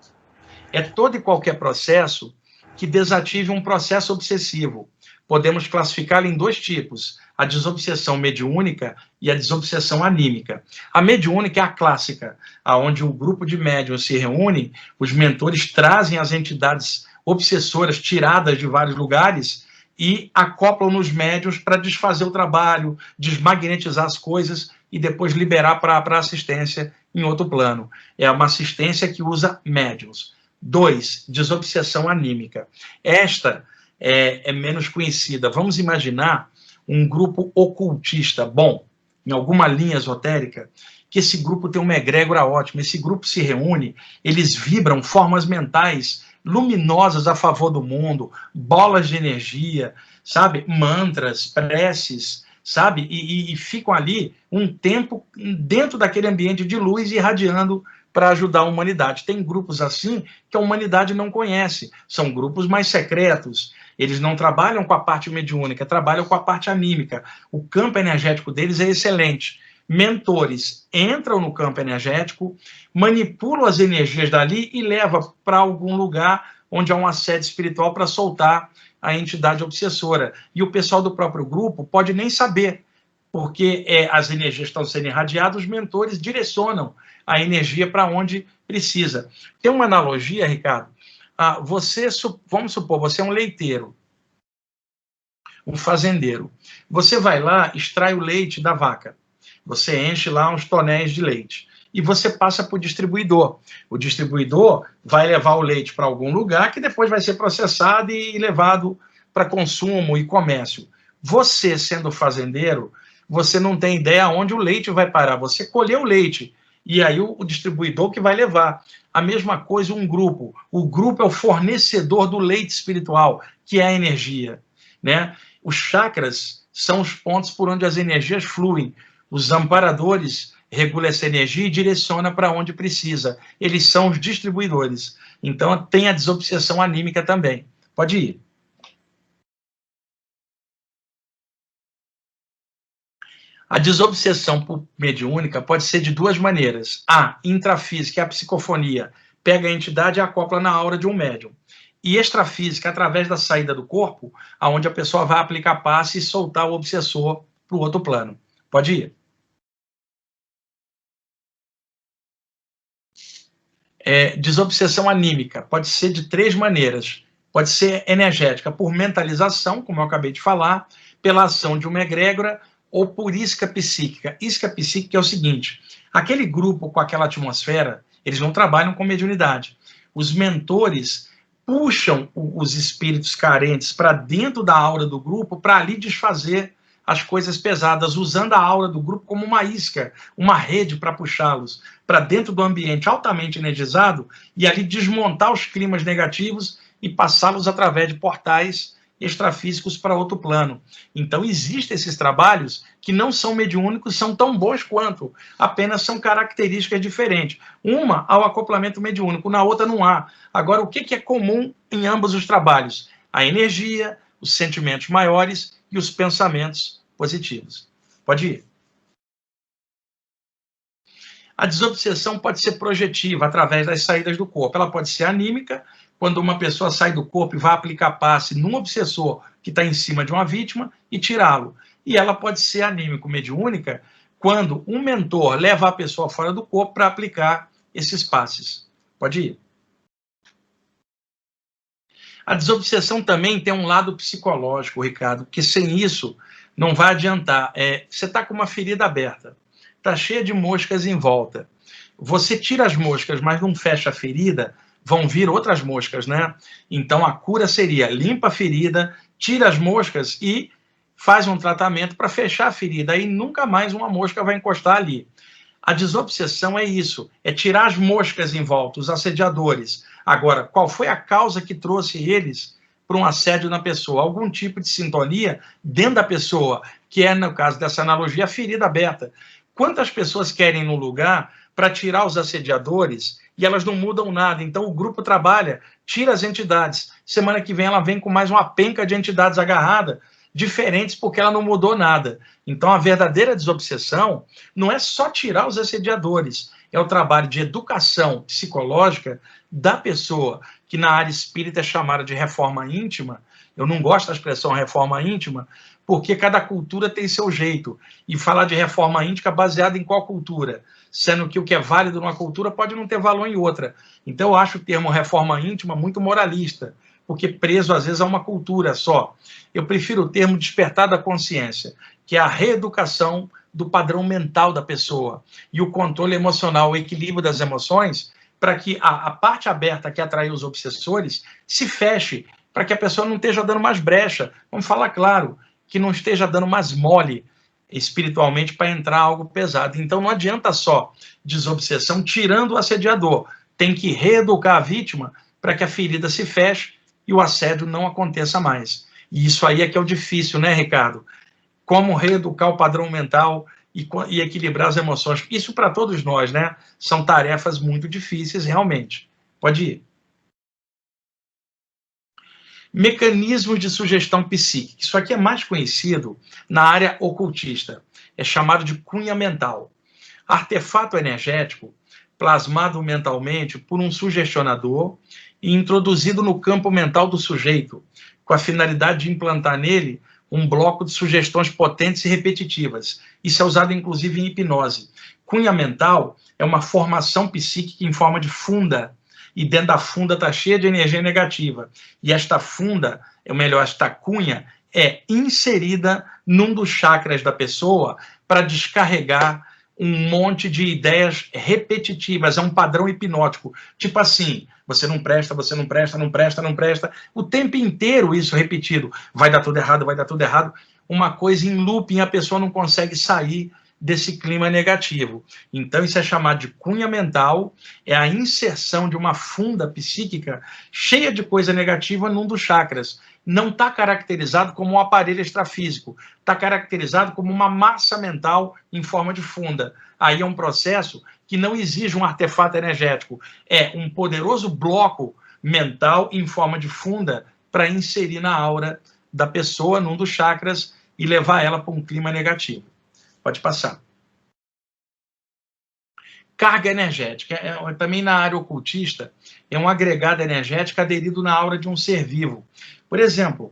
Speaker 1: é todo e qualquer processo que desative um processo obsessivo. Podemos classificá-lo em dois tipos, a desobsessão mediúnica e a desobsessão anímica. A mediúnica é a clássica, onde o grupo de médiuns se reúne, os mentores trazem as entidades obsessoras tiradas de vários lugares e acoplam nos médiuns para desfazer o trabalho, desmagnetizar as coisas e depois liberar para assistência em outro plano. É uma assistência que usa médiuns. 2, desobsessão anímica. Esta é menos conhecida. Vamos imaginar um grupo ocultista bom, em alguma linha esotérica, que esse grupo tem uma egrégora ótima, esse grupo se reúne, eles vibram formas mentais luminosas a favor do mundo, bolas de energia, sabe? Mantras, preces, sabe? E ficam ali um tempo dentro daquele ambiente de luz irradiando para ajudar a humanidade. Tem grupos assim que a humanidade não conhece, são grupos mais secretos, eles não trabalham com a parte mediúnica, trabalham com a parte anímica. O campo energético deles é excelente. Mentores entram no campo energético, manipulam as energias dali e levam para algum lugar onde há uma sede espiritual para soltar a entidade obsessora. E o pessoal do próprio grupo pode nem saber, porque as energias estão sendo irradiadas, os mentores direcionam a energia para onde precisa. Tem uma analogia, Ricardo. Vamos supor, você é um leiteiro, um fazendeiro. Você vai lá, extrai o leite da vaca. Você enche lá uns tonéis de leite. E você passa para o distribuidor. O distribuidor vai levar o leite para algum lugar que depois vai ser processado e levado para consumo e comércio. Você, sendo fazendeiro, você não tem ideia aonde o leite vai parar. Você colheu o leite e aí o distribuidor que vai levar. A mesma coisa um grupo. O grupo é o fornecedor do leite espiritual, que é a energia, né? Os chakras são os pontos por onde as energias fluem. Os amparadores regulam essa energia e direcionam para onde precisa. Eles são os distribuidores. Então tem a desobsessão anímica também. Pode ir. A desobsessão mediúnica pode ser de duas maneiras. A intrafísica, é a psicofonia, pega a entidade e acopla na aura de um médium. E extrafísica, através da saída do corpo, aonde a pessoa vai aplicar passe e soltar o obsessor para o outro plano. Pode ir. Desobsessão anímica pode ser de três maneiras. Pode ser energética, por mentalização, como eu acabei de falar, pela ação de uma egrégora, ou por isca psíquica. Isca psíquica é o seguinte: aquele grupo com aquela atmosfera, eles não trabalham com mediunidade. Os mentores puxam os espíritos carentes para dentro da aura do grupo para ali desfazer as coisas pesadas, usando a aura do grupo como uma isca, uma rede para puxá-los para dentro do ambiente altamente energizado e ali desmontar os climas negativos e passá-los através de portais extrafísicos para outro plano. Então, existem esses trabalhos que não são mediúnicos, são tão bons quanto, apenas são características diferentes. Uma ao acoplamento mediúnico, na outra não há. Agora, o que é comum em ambos os trabalhos? A energia, os sentimentos maiores e os pensamentos positivos. Pode ir. A desobsessão pode ser projetiva, através das saídas do corpo. Ela pode ser anímica, quando uma pessoa sai do corpo e vai aplicar passe num obsessor que está em cima de uma vítima e tirá-lo. E ela pode ser anímico-mediúnica, quando um mentor leva a pessoa fora do corpo para aplicar esses passes. Pode ir. A desobsessão também tem um lado psicológico, Ricardo, que sem isso não vai adiantar. Você está com uma ferida aberta, está cheia de moscas em volta. Você tira as moscas, mas não fecha a ferida, vão vir outras moscas, né? Então a cura seria: limpa a ferida, tira as moscas e faz um tratamento para fechar a ferida. Aí nunca mais uma mosca vai encostar ali. A desobsessão é isso, é tirar as moscas em volta, os assediadores, Agora, qual foi a causa que trouxe eles para um assédio na pessoa? Algum tipo de sintonia dentro da pessoa, que é, no caso dessa analogia, a ferida aberta. Quantas pessoas querem no lugar para tirar os assediadores e elas não mudam nada? Então o grupo trabalha, tira as entidades. Semana que vem ela vem com mais uma penca de entidades agarradas, diferentes, porque ela não mudou nada. Então a verdadeira desobsessão não é só tirar os assediadores, é o trabalho de educação psicológica da pessoa, que na área espírita é chamada de reforma íntima. Eu não gosto da expressão reforma íntima, porque cada cultura tem seu jeito. E falar de reforma íntima baseada em qual cultura? Sendo que o que é válido numa cultura pode não ter valor em outra. Então eu acho o termo reforma íntima muito moralista, porque preso às vezes a uma cultura só. Eu prefiro o termo despertar da consciência, que é a reeducação do padrão mental da pessoa e o controle emocional, o equilíbrio das emoções, para que a parte aberta que atraiu os obsessores se feche, para que a pessoa não esteja dando mais brecha. Vamos falar claro, que não esteja dando mais mole espiritualmente para entrar algo pesado. Então não adianta só desobsessão tirando o assediador. Tem que reeducar a vítima para que a ferida se feche e o assédio não aconteça mais. E isso aí é que é o difícil, né, Ricardo? Como reeducar o padrão mental e equilibrar as emoções. Isso para todos nós, né? São tarefas muito difíceis, realmente. Pode ir. Mecanismos de sugestão psíquica. Isso aqui é mais conhecido na área ocultista. É chamado de cunha mental. Artefato energético plasmado mentalmente por um sugestionador e introduzido no campo mental do sujeito, com a finalidade de implantar nele um bloco de sugestões potentes e repetitivas. Isso é usado, inclusive, em hipnose. Cunha mental é uma formação psíquica em forma de funda, e dentro da funda está cheia de energia negativa. E esta funda, ou melhor, esta cunha, é inserida num dos chakras da pessoa para descarregar um monte de ideias repetitivas, é um padrão hipnótico. Tipo assim, você não presta, você não presta, não presta, não presta. O tempo inteiro isso repetido. Vai dar tudo errado, vai dar tudo errado. Uma coisa em looping, a pessoa não consegue sair desse clima negativo. Então isso é chamado de cunha mental, é a inserção de uma funda psíquica cheia de coisa negativa num dos chakras. Não está caracterizado como um aparelho extrafísico, está caracterizado como uma massa mental em forma de funda. Aí é um processo que não exige um artefato energético, é um poderoso bloco mental em forma de funda para inserir na aura da pessoa, num dos chakras, e levar ela para um clima negativo. Pode passar. Carga energética. Também na área ocultista, é um agregado energético aderido na aura de um ser vivo. Por exemplo,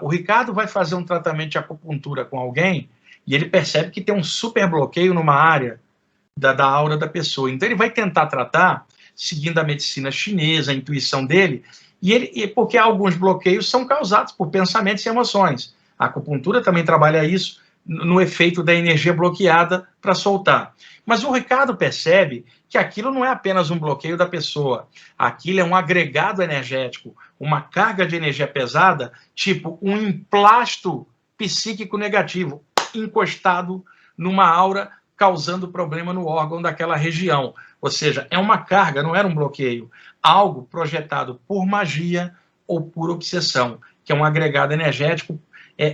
Speaker 1: o Ricardo vai fazer um tratamento de acupuntura com alguém e ele percebe que tem um super bloqueio numa área da aura da pessoa. Então ele vai tentar tratar, seguindo a medicina chinesa, a intuição dele, porque alguns bloqueios são causados por pensamentos e emoções. A acupuntura também trabalha isso, no efeito da energia bloqueada para soltar. Mas o Ricardo percebe que aquilo não é apenas um bloqueio da pessoa, aquilo é um agregado energético, uma carga de energia pesada, tipo um emplasto psíquico negativo, encostado numa aura, causando problema no órgão daquela região. Ou seja, é uma carga, não era um bloqueio. Algo projetado por magia ou por obsessão, que é um agregado energético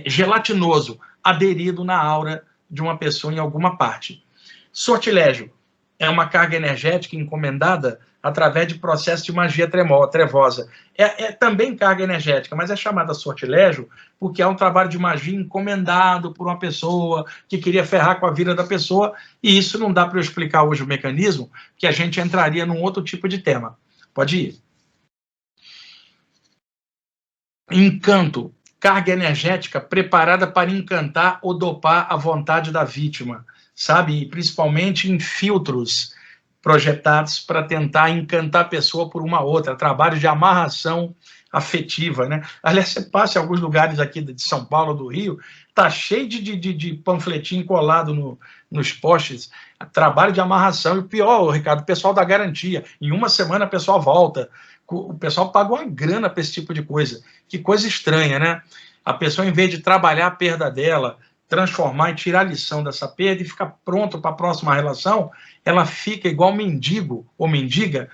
Speaker 1: gelatinoso, aderido na aura de uma pessoa em alguma parte. Sortilégio é uma carga energética encomendada através de processo de magia trevosa. É também carga energética, mas é chamada sortilégio porque é um trabalho de magia encomendado por uma pessoa que queria ferrar com a vida da pessoa, e isso não dá para eu explicar hoje o mecanismo, que a gente entraria num outro tipo de tema. Pode ir. Encanto. Carga energética preparada para encantar ou dopar a vontade da vítima, sabe? E principalmente em filtros projetados para tentar encantar a pessoa por uma outra, trabalho de amarração afetiva, né? Aliás, você passa em alguns lugares aqui de São Paulo, do Rio, tá cheio de panfletinho colado nos postes, trabalho de amarração. E o pior, Ricardo, o pessoal da garantia, em uma semana a pessoa volta. O pessoal paga uma grana para esse tipo de coisa. Que coisa estranha, né? A pessoa, em vez de trabalhar a perda dela, transformar e tirar a lição dessa perda e ficar pronto para a próxima relação, ela fica igual mendigo ou mendiga,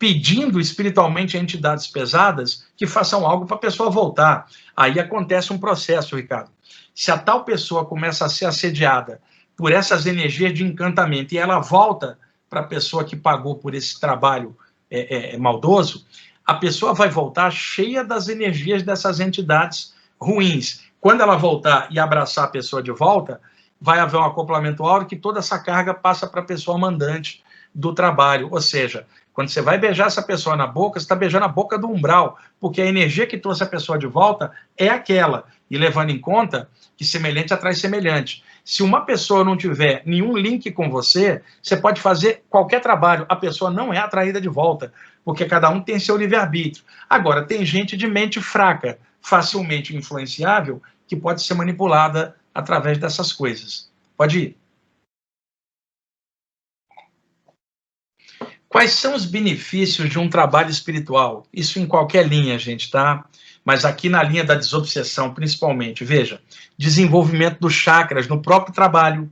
Speaker 1: pedindo espiritualmente a entidades pesadas que façam algo para a pessoa voltar. Aí acontece um processo, Ricardo. Se a tal pessoa começa a ser assediada por essas energias de encantamento e ela volta para a pessoa que pagou por esse trabalho maldoso, a pessoa vai voltar cheia das energias dessas entidades ruins. Quando ela voltar e abraçar a pessoa de volta, vai haver um acoplamento áureo que toda essa carga passa para a pessoa mandante do trabalho. Ou seja, quando você vai beijar essa pessoa na boca, você está beijando a boca do umbral, porque a energia que trouxe a pessoa de volta é aquela. E levando em conta que semelhante atrai semelhante. Se uma pessoa não tiver nenhum link com você, você pode fazer qualquer trabalho, a pessoa não é atraída de volta, porque cada um tem seu livre-arbítrio. Agora, tem gente de mente fraca, facilmente influenciável, que pode ser manipulada através dessas coisas. Pode ir. Quais são os benefícios de um trabalho espiritual? Isso em qualquer linha, gente, tá? Mas aqui na linha da desobsessão, principalmente. Veja, desenvolvimento dos chakras no próprio trabalho,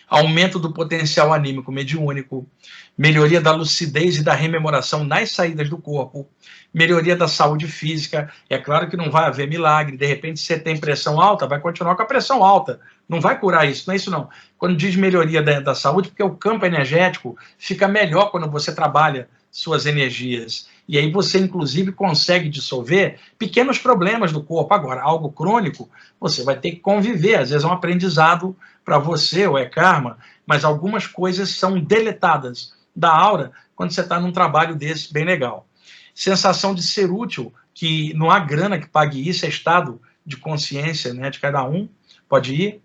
Speaker 1: aumento do potencial anímico mediúnico, melhoria da lucidez e da rememoração nas saídas do corpo, melhoria da saúde física. É claro que não vai haver milagre, de repente você tem pressão alta, vai continuar com a pressão alta, não vai curar isso, não é isso não. Quando diz melhoria da saúde, porque o campo energético fica melhor quando você trabalha suas energias. E aí você, inclusive, consegue dissolver pequenos problemas do corpo. Agora, algo crônico, você vai ter que conviver. Às vezes é um aprendizado para você, ou é karma, mas algumas coisas são deletadas da aura quando você está num trabalho desse bem legal. Sensação de ser útil, que não há grana que pague isso, é estado de consciência, né, de cada um. Pode ir.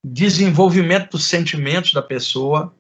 Speaker 1: Desenvolvimento dos sentimentos da pessoa,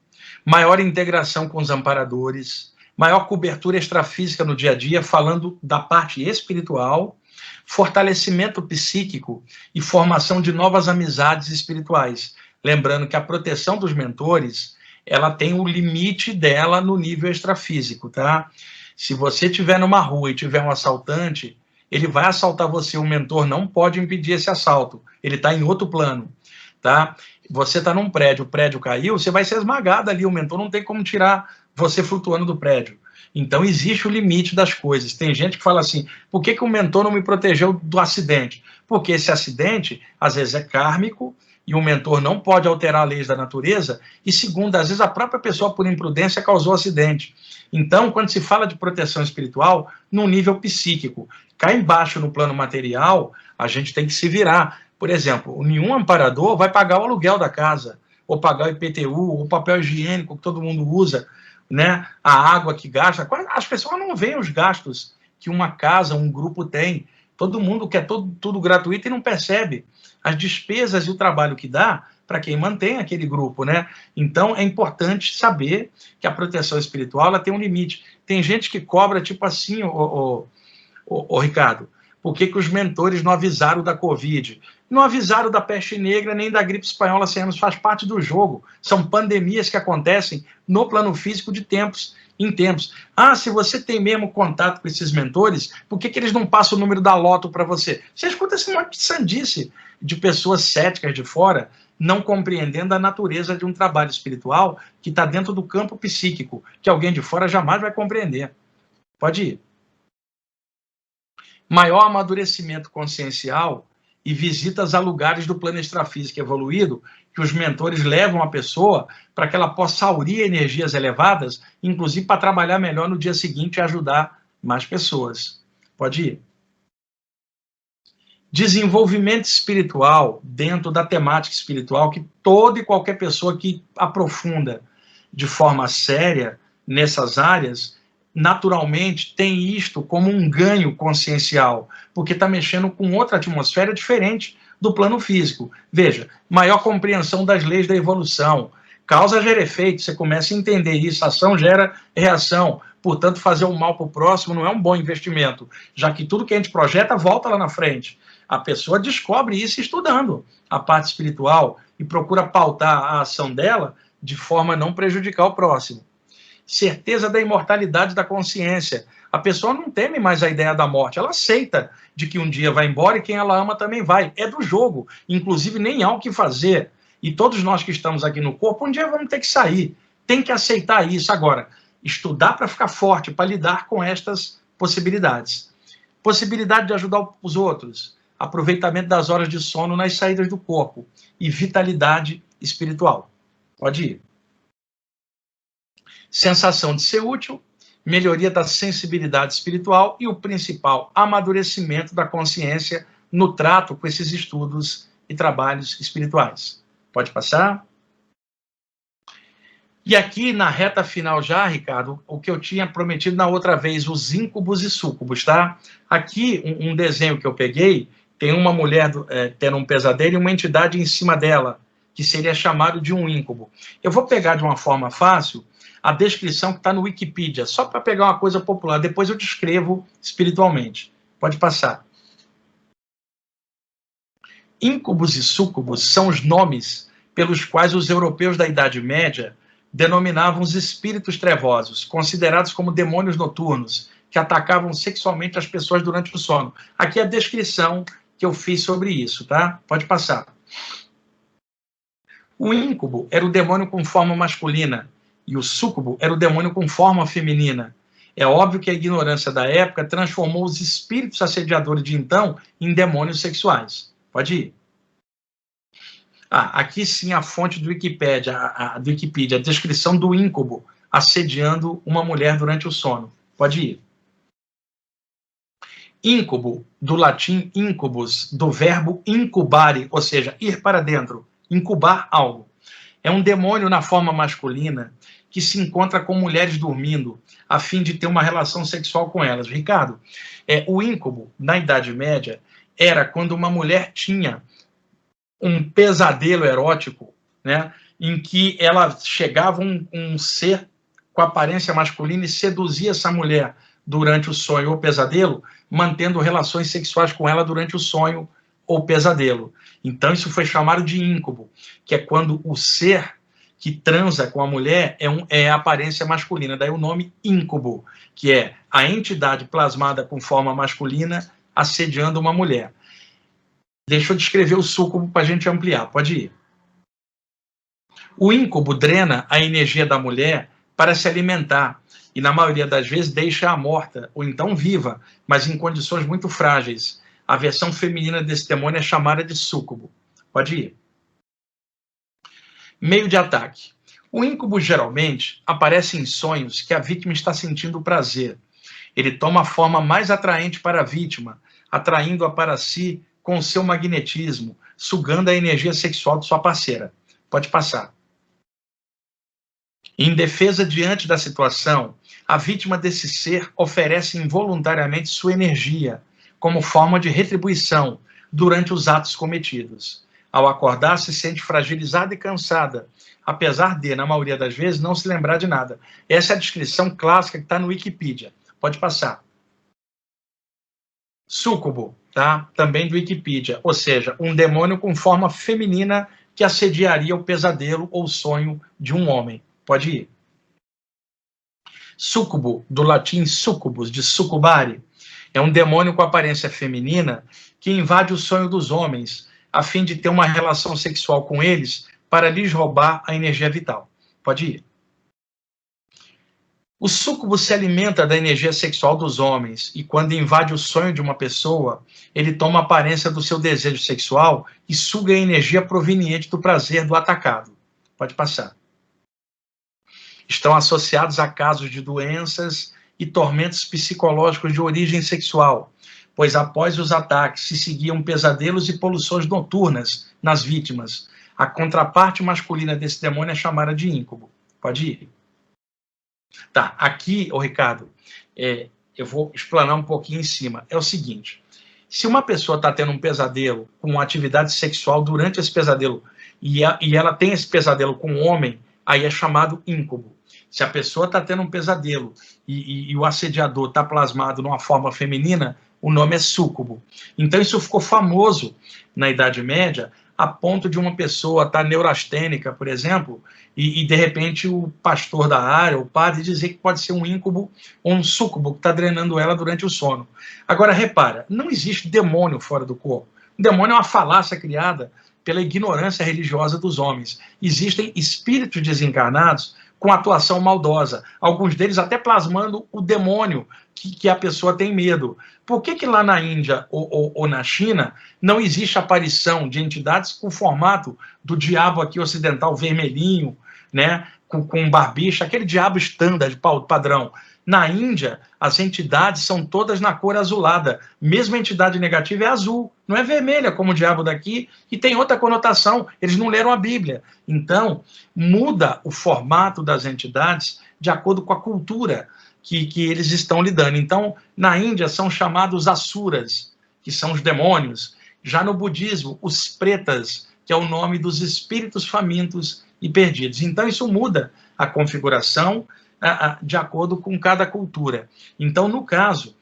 Speaker 1: maior integração com os amparadores, maior cobertura extrafísica no dia a dia, falando da parte espiritual, fortalecimento psíquico e formação de novas amizades espirituais. Lembrando que a proteção dos mentores, ela tem o limite dela no nível extrafísico, tá? Se você estiver numa rua e tiver um assaltante, ele vai assaltar você, o mentor não pode impedir esse assalto, ele está em outro plano. Tá? Você está num prédio, o prédio caiu, você vai ser esmagado ali, o mentor não tem como tirar você flutuando do prédio. Então existe o limite das coisas. Tem gente que fala assim, por que o mentor não me protegeu do acidente? Porque esse acidente, às vezes, é kármico, e o mentor não pode alterar as leis da natureza, e segundo, às vezes a própria pessoa, por imprudência, causou acidente. Então, quando se fala de proteção espiritual, num nível psíquico, cá embaixo no plano material, a gente tem que se virar. Por exemplo, nenhum amparador vai pagar o aluguel da casa, ou pagar o IPTU, o papel higiênico que todo mundo usa, né? A água que gasta. As pessoas não veem os gastos que uma casa, um grupo tem. Todo mundo quer tudo gratuito e não percebe as despesas e o trabalho que dá para quem mantém aquele grupo, né? Então, é importante saber que a proteção espiritual ela tem um limite. Tem gente que cobra, tipo assim, Ricardo, por que os mentores não avisaram da Covid? Não avisaram da peste negra nem da gripe espanhola esse ano, faz parte do jogo. São pandemias que acontecem no plano físico de tempos em tempos. Ah, se você tem mesmo contato com esses mentores, por que eles não passam o número da loto para você? Você escuta esse monte de sandice de pessoas céticas de fora, não compreendendo a natureza de um trabalho espiritual que está dentro do campo psíquico, que alguém de fora jamais vai compreender. Pode ir. Maior amadurecimento consciencial e visitas a lugares do plano extrafísico evoluído, que os mentores levam a pessoa para que ela possa aurir energias elevadas, inclusive para trabalhar melhor no dia seguinte e ajudar mais pessoas. Pode ir. Desenvolvimento espiritual dentro da temática espiritual, que toda e qualquer pessoa que aprofunda de forma séria nessas áreas, naturalmente tem isto como um ganho consciencial, porque está mexendo com outra atmosfera diferente do plano físico. Veja, maior compreensão das leis da evolução. Causa gera efeito, você começa a entender isso, ação gera reação, portanto fazer o mal para o próximo não é um bom investimento, já que tudo que a gente projeta volta lá na frente. A pessoa descobre isso estudando a parte espiritual e procura pautar a ação dela de forma a não prejudicar o próximo. Certeza da imortalidade da consciência. A pessoa não teme mais a ideia da morte, ela aceita de que um dia vai embora e quem ela ama também vai. É do jogo, inclusive nem há o que fazer. E todos nós que estamos aqui no corpo, um dia vamos ter que sair. Tem que aceitar isso. Agora, estudar para ficar forte, para lidar com estas possibilidades. Possibilidade de ajudar os outros, aproveitamento das horas de sono nas saídas do corpo e vitalidade espiritual. Pode ir. Sensação de ser útil, melhoria da sensibilidade espiritual e o principal, amadurecimento da consciência no trato com esses estudos e trabalhos espirituais. Pode passar? E aqui, na reta final já, Ricardo, o que eu tinha prometido na outra vez, os íncubos e súcubos, tá? Aqui, um desenho que eu peguei, tem uma mulher tendo um pesadelo e uma entidade em cima dela, que seria chamado de um íncubo. Eu vou pegar de uma forma fácil a descrição que está no Wikipedia, só para pegar uma coisa popular, depois eu descrevo espiritualmente. Pode passar. Íncubos e súcubos são os nomes pelos quais os europeus da Idade Média denominavam os espíritos trevosos, considerados como demônios noturnos, que atacavam sexualmente as pessoas durante o sono. Aqui é a descrição que eu fiz sobre isso, tá? Pode passar. O íncubo era o demônio com forma masculina e o súcubo era o demônio com forma feminina. É óbvio que a ignorância da época transformou os espíritos assediadores de então em demônios sexuais. Pode ir. Aqui sim a fonte do Wikipedia, a descrição do íncubo assediando uma mulher durante o sono. Pode ir. Íncubo, do latim incubus, do verbo incubare, ou seja, ir para dentro, incubar algo. É um demônio na forma masculina que se encontra com mulheres dormindo a fim de ter uma relação sexual com elas. Ricardo, o íncubo, na Idade Média, era quando uma mulher tinha um pesadelo erótico, né, em que ela chegava um ser com aparência masculina e seduzia essa mulher durante o sonho ou pesadelo, mantendo relações sexuais com ela durante o sonho ou pesadelo. Então isso foi chamado de íncubo, que é quando o ser que transa com a mulher é a aparência masculina, daí o nome íncubo, que é a entidade plasmada com forma masculina assediando uma mulher. Deixa eu descrever o súcubo para a gente ampliar, pode ir. O íncubo drena a energia da mulher para se alimentar e, na maioria das vezes, deixa-a morta ou então viva, mas em condições muito frágeis. A versão feminina desse demônio é chamada de súcubo. Pode ir. Meio de ataque. O íncubo geralmente aparece em sonhos que a vítima está sentindo prazer. Ele toma a forma mais atraente para a vítima, atraindo-a para si com o seu magnetismo, sugando a energia sexual de sua parceira. Pode passar. Em defesa diante da situação, a vítima desse ser oferece involuntariamente sua energia, como forma de retribuição durante os atos cometidos. Ao acordar, se sente fragilizada e cansada, apesar de, na maioria das vezes, não se lembrar de nada. Essa é a descrição clássica que está no Wikipedia. Pode passar. Súcubo, tá? Também do Wikipedia, ou seja, um demônio com forma feminina que assediaria o pesadelo ou sonho de um homem. Pode ir. Súcubo, do latim succubus, de succubare, é um demônio com aparência feminina que invade o sonho dos homens a fim de ter uma relação sexual com eles para lhes roubar a energia vital. Pode ir. O súcubo se alimenta da energia sexual dos homens e, quando invade o sonho de uma pessoa, ele toma a aparência do seu desejo sexual e suga a energia proveniente do prazer do atacado. Pode passar. Estão associados a casos de doenças e tormentos psicológicos de origem sexual, pois após os ataques se seguiam pesadelos e poluições noturnas nas vítimas. A contraparte masculina desse demônio é chamada de íncubo. Pode ir. Tá, aqui, Ricardo, eu vou explanar um pouquinho em cima. É o seguinte, se uma pessoa está tendo um pesadelo com atividade sexual durante esse pesadelo e ela tem esse pesadelo com um homem, aí é chamado íncubo. Se a pessoa está tendo um pesadelo e o assediador está plasmado numa forma feminina, o nome é súcubo. Então isso ficou famoso na Idade Média, a ponto de uma pessoa estar neurastênica, por exemplo, e de repente o pastor da área, o padre, dizer que pode ser um íncubo ou um súcubo que está drenando ela durante o sono. Agora, repara, não existe demônio fora do corpo. O demônio é uma falácia criada pela ignorância religiosa dos homens. Existem espíritos desencarnados com atuação maldosa, alguns deles até plasmando o demônio que a pessoa tem medo. Por que lá na Índia ou na China não existe aparição de entidades com o formato do diabo aqui ocidental vermelhinho, né, com barbicha, aquele diabo standard, padrão? Na Índia, as entidades são todas na cor azulada. Mesmo a entidade negativa é azul, não é vermelha como o diabo daqui, e tem outra conotação. Eles não leram a Bíblia. Então, muda o formato das entidades de acordo com a cultura que eles estão lidando. Então, na Índia, são chamados asuras, que são os demônios. Já no budismo, os pretas, que é o nome dos espíritos famintos e perdidos. Então, isso muda a configuração de acordo com cada cultura. Então, no caso,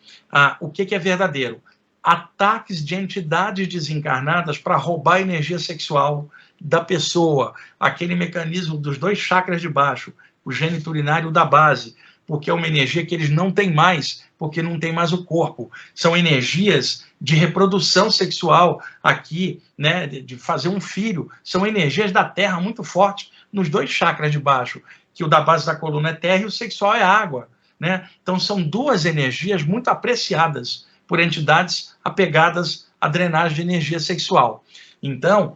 Speaker 1: o que é verdadeiro? Ataques de entidades desencarnadas para roubar a energia sexual da pessoa, aquele mecanismo dos 2 chakras de baixo, o geniturinário da base, porque é uma energia que eles não têm mais, porque não tem mais o corpo. São energias de reprodução sexual aqui, né, de fazer um filho. São energias da terra muito fortes nos 2 chakras de baixo, que o da base da coluna é terra e o sexual é água, né? Então são 2 energias muito apreciadas por entidades apegadas à drenagem de energia sexual. Então,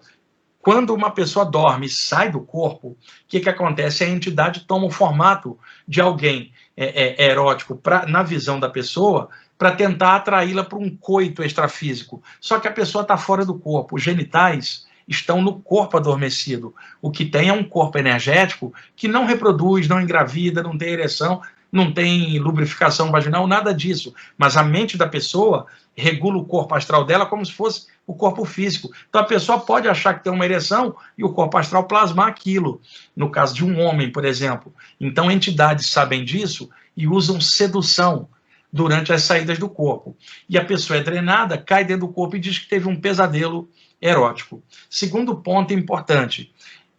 Speaker 1: quando uma pessoa dorme e sai do corpo, o que acontece? A entidade toma o formato de alguém erótico na visão da pessoa para tentar atraí-la para um coito extrafísico. Só que a pessoa está fora do corpo. Os genitais estão no corpo adormecido. O que tem é um corpo energético que não reproduz, não engravida, não tem ereção, não tem lubrificação vaginal, nada disso. Mas a mente da pessoa regula o corpo astral dela como se fosse o corpo físico. Então a pessoa pode achar que tem uma ereção e o corpo astral plasmar aquilo. No caso de um homem, por exemplo. Então entidades sabem disso e usam sedução durante as saídas do corpo. E a pessoa é drenada, cai dentro do corpo e diz que teve um pesadelo erótico. Segundo ponto importante,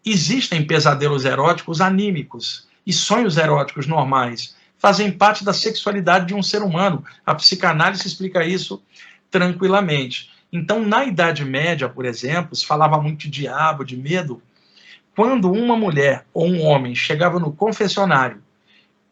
Speaker 1: existem pesadelos eróticos anímicos e sonhos eróticos normais. Fazem parte da sexualidade de um ser humano. A psicanálise explica isso tranquilamente. Então, na Idade Média, por exemplo, se falava muito de diabo, de medo. Quando uma mulher ou um homem chegava no confessionário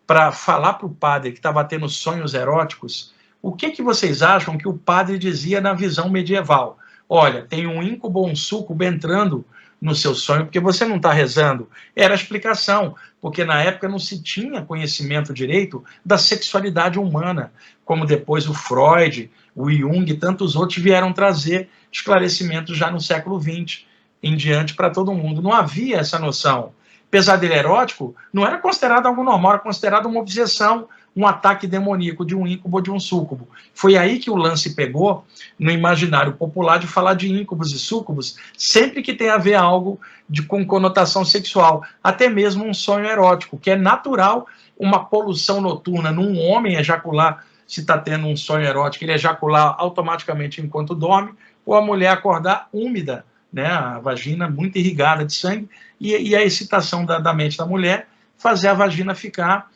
Speaker 1: para falar para o padre que estava tendo sonhos eróticos, o que vocês acham que o padre dizia na visão medieval? Olha, tem um íncubo ou um súcubo entrando no seu sonho, porque você não está rezando. Era a explicação, porque na época não se tinha conhecimento direito da sexualidade humana, como depois o Freud, o Jung e tantos outros vieram trazer esclarecimentos já no século XX em diante para todo mundo. Não havia essa noção. Pesadelo erótico não era considerado algo normal, era considerado uma obsessão, um ataque demoníaco de um íncubo ou de um súcubo. Foi aí que o lance pegou no imaginário popular de falar de íncubos e súcubos sempre que tem a ver algo com conotação sexual, até mesmo um sonho erótico, que é natural uma poluição noturna num homem ejacular, se está tendo um sonho erótico, ele ejacular automaticamente enquanto dorme, ou a mulher acordar úmida, né, a vagina muito irrigada de sangue, e a excitação da mente da mulher fazer a vagina ficar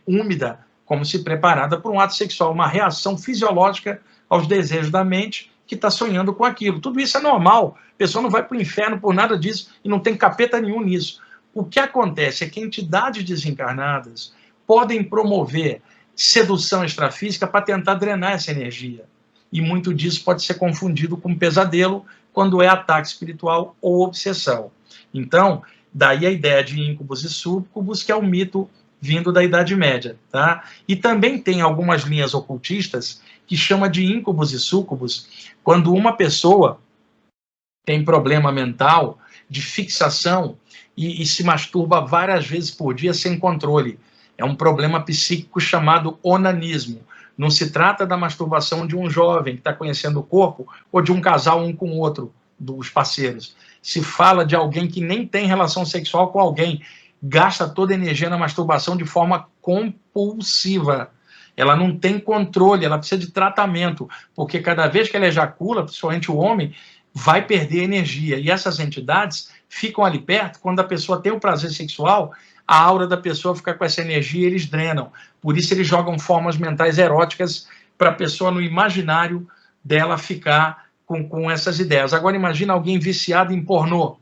Speaker 1: úmida, como se preparada para um ato sexual, uma reação fisiológica aos desejos da mente que está sonhando com aquilo. Tudo isso é normal, a pessoa não vai para o inferno por nada disso e não tem capeta nenhum nisso. O que acontece é que entidades desencarnadas podem promover sedução extrafísica para tentar drenar essa energia. E muito disso pode ser confundido com pesadelo quando é ataque espiritual ou obsessão. Então, daí a ideia de íncubos e súcubos, que é um mito vindo da Idade Média. Tá? E também tem algumas linhas ocultistas que chama de íncubos e súcubos quando uma pessoa tem problema mental de fixação e se masturba várias vezes por dia sem controle. É um problema psíquico chamado onanismo. Não se trata da masturbação de um jovem que está conhecendo o corpo ou de um casal um com o outro, dos parceiros. Se fala de alguém que nem tem relação sexual com alguém, gasta toda a energia na masturbação de forma compulsiva. Ela não tem controle, ela precisa de tratamento, porque cada vez que ela ejacula, principalmente o homem, vai perder energia. E essas entidades ficam ali perto, quando a pessoa tem o prazer sexual, a aura da pessoa fica com essa energia e eles drenam. Por isso eles jogam formas mentais eróticas para a pessoa, no imaginário dela, ficar com essas ideias. Agora, imagina alguém viciado em pornô,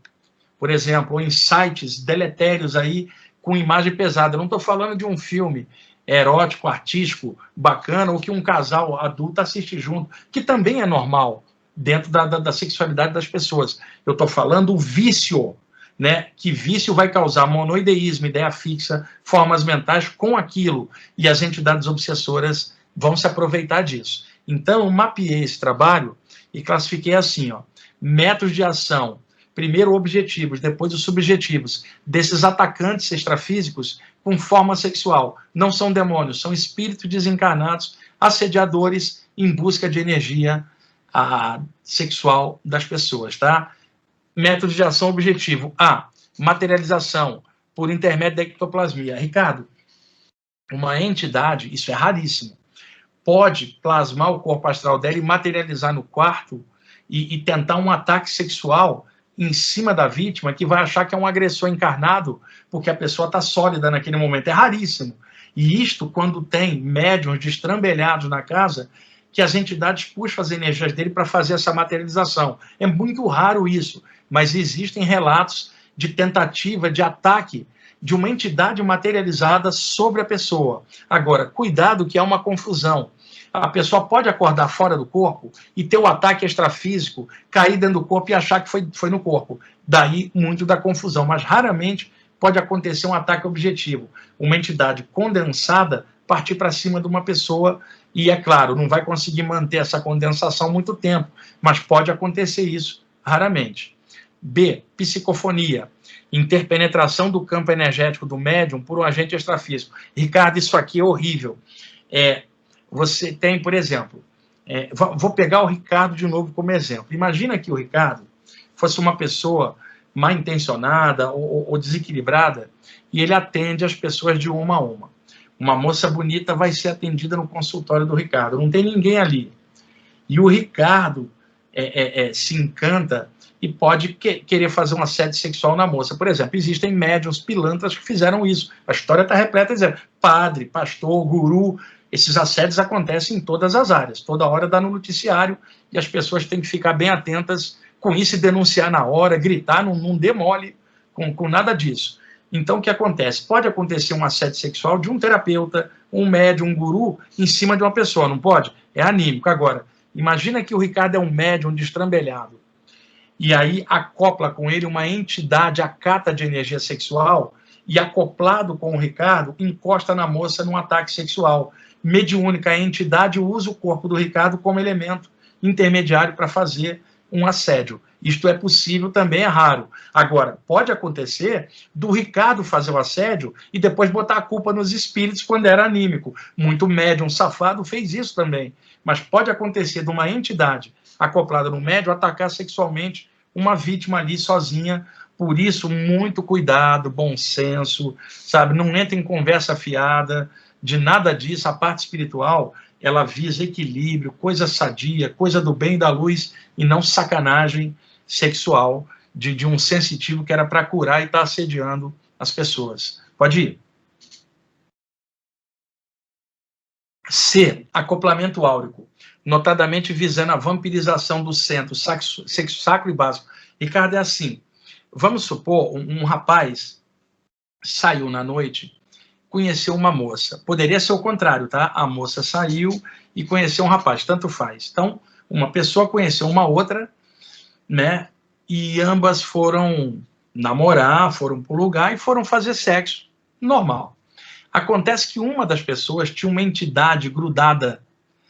Speaker 1: por exemplo, ou em sites deletérios aí com imagem pesada. Eu não estou falando de um filme erótico, artístico, bacana, ou que um casal adulto assiste junto, que também é normal dentro da sexualidade das pessoas. Eu estou falando o vício, né? Que vício vai causar monoideísmo, ideia fixa, formas mentais com aquilo, e as entidades obsessoras vão se aproveitar disso. Então, eu mapeei esse trabalho e classifiquei assim, ó, métodos de ação, primeiro objetivos, depois os subjetivos, desses atacantes extrafísicos com forma sexual. Não são demônios, são espíritos desencarnados, assediadores em busca de energia sexual das pessoas, tá? Método de ação objetivo. A, materialização por intermédio da ectoplasmia. Ricardo, uma entidade, isso é raríssimo, pode plasmar o corpo astral dela e materializar no quarto e tentar um ataque sexual em cima da vítima, que vai achar que é um agressor encarnado, porque a pessoa está sólida naquele momento. É raríssimo. E isto quando tem médiuns destrambelhados na casa, que as entidades puxam as energias dele para fazer essa materialização. É muito raro isso, mas existem relatos de tentativa de ataque de uma entidade materializada sobre a pessoa. Agora, cuidado que há uma confusão. A pessoa pode acordar fora do corpo e ter o ataque extrafísico, cair dentro do corpo e achar que foi no corpo. Daí muito da confusão, mas raramente pode acontecer um ataque objetivo. Uma entidade condensada partir para cima de uma pessoa e, é claro, não vai conseguir manter essa condensação muito tempo, mas pode acontecer isso raramente. B, psicofonia, interpenetração do campo energético do médium por um agente extrafísico. Ricardo, isso aqui é horrível. Você tem, por exemplo, vou pegar o Ricardo de novo como exemplo. Imagina que o Ricardo fosse uma pessoa mal intencionada ou desequilibrada e ele atende as pessoas de uma a uma. Uma moça bonita vai ser atendida no consultório do Ricardo, não tem ninguém ali. E o Ricardo se encanta e pode querer fazer um assédio sexual na moça. Por exemplo, existem médiuns pilantras que fizeram isso. A história está repleta de padre, pastor, guru. Esses assédios acontecem em todas as áreas. Toda hora dá no noticiário e as pessoas têm que ficar bem atentas com isso e denunciar na hora, gritar, não dê mole com nada disso. Então, o que acontece? Pode acontecer um assédio sexual de um terapeuta, um médium, um guru, em cima de uma pessoa, não pode? É anímico. Agora, imagina que o Ricardo é um médium destrambelhado, e aí acopla com ele uma entidade, a cata de energia sexual, e acoplado com o Ricardo, encosta na moça num ataque sexual. Mediúnica, a entidade usa o corpo do Ricardo como elemento intermediário para fazer um assédio. Isto é possível, também é raro. Agora, pode acontecer do Ricardo fazer o assédio e depois botar a culpa nos espíritos quando era anímico. Muito médium safado fez isso também. Mas pode acontecer de uma entidade acoplada no médium atacar sexualmente uma vítima ali sozinha. Por isso, muito cuidado, bom senso, sabe? Não entra em conversa fiada, de nada disso. A parte espiritual, ela visa equilíbrio, coisa sadia, coisa do bem e da luz, e não sacanagem sexual de um sensitivo que era para curar e está assediando as pessoas. Pode ir. C, acoplamento áurico, notadamente visando a vampirização do centro, sexo sacro e básico. Ricardo, é assim, vamos supor, um rapaz saiu na noite, conheceu uma moça. Poderia ser o contrário, tá? A moça saiu e conheceu um rapaz, tanto faz. Então, uma pessoa conheceu uma outra, né? E ambas foram namorar, foram para o lugar e foram fazer sexo normal. Acontece que uma das pessoas tinha uma entidade grudada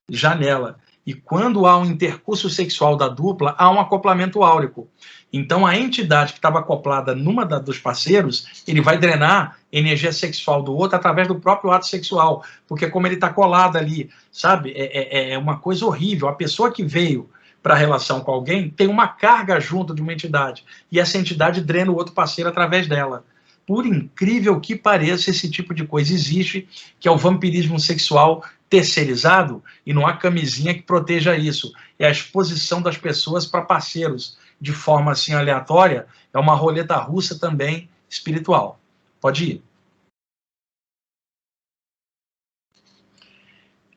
Speaker 1: já nela. E quando há um intercurso sexual da dupla, há um acoplamento áurico. Então, a entidade que estava acoplada numa dos parceiros, ele vai drenar energia sexual do outro através do próprio ato sexual. Porque como ele está colado ali, sabe? É uma coisa horrível. A pessoa que veio para a relação com alguém tem uma carga junto de uma entidade. E essa entidade drena o outro parceiro através dela. Por incrível que pareça, esse tipo de coisa existe, que é o vampirismo sexual terceirizado, e não há camisinha que proteja isso. É a exposição das pessoas para parceiros de forma assim aleatória, é uma roleta russa também espiritual. Pode ir.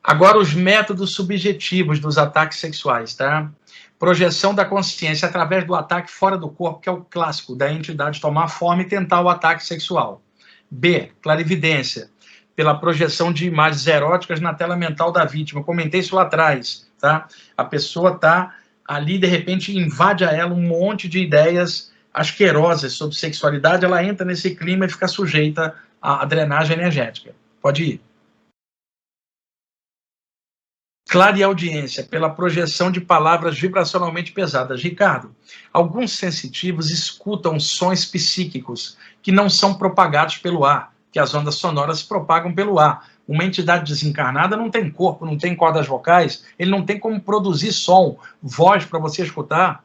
Speaker 1: Agora, os métodos subjetivos dos ataques sexuais, tá? Projeção da consciência através do ataque fora do corpo, que é o clássico da entidade tomar forma e tentar o ataque sexual. B, clarividência, pela projeção de imagens eróticas na tela mental da vítima. Eu comentei isso lá atrás, tá? A pessoa está ali, de repente, invade a ela um monte de ideias asquerosas sobre sexualidade, ela entra nesse clima e fica sujeita à drenagem energética. Pode ir. Clareaudiência, pela projeção de palavras vibracionalmente pesadas. Ricardo, alguns sensitivos escutam sons psíquicos que não são propagados pelo ar, que as ondas sonoras se propagam pelo ar. Uma entidade desencarnada não tem corpo, não tem cordas vocais, ele não tem como produzir som, voz para você escutar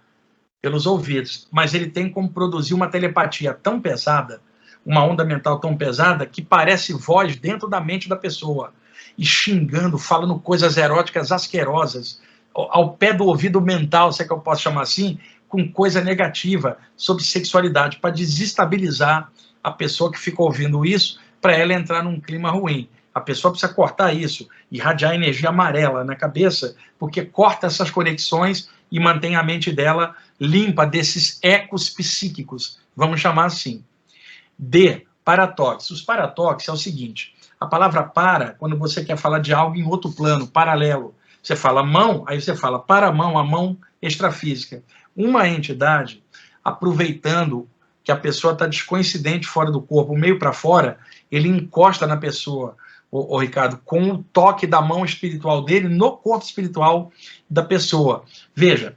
Speaker 1: pelos ouvidos, mas ele tem como produzir uma telepatia tão pesada, uma onda mental tão pesada, que parece voz dentro da mente da pessoa, e xingando, falando coisas eróticas asquerosas, ao pé do ouvido mental, se é que eu posso chamar assim, com coisa negativa sobre sexualidade, para desestabilizar a pessoa que fica ouvindo isso, para ela entrar num clima ruim. A pessoa precisa cortar isso, irradiar energia amarela na cabeça, porque corta essas conexões e mantém a mente dela limpa desses ecos psíquicos, vamos chamar assim. D, paratoques. Os paratoques é o seguinte, a palavra para, quando você quer falar de algo em outro plano, paralelo, você fala mão, aí você fala para a mão extrafísica. Uma entidade, aproveitando que a pessoa está descoincidente fora do corpo, meio para fora, ele encosta na pessoa, o Ricardo, com o toque da mão espiritual dele no corpo espiritual da pessoa. Veja,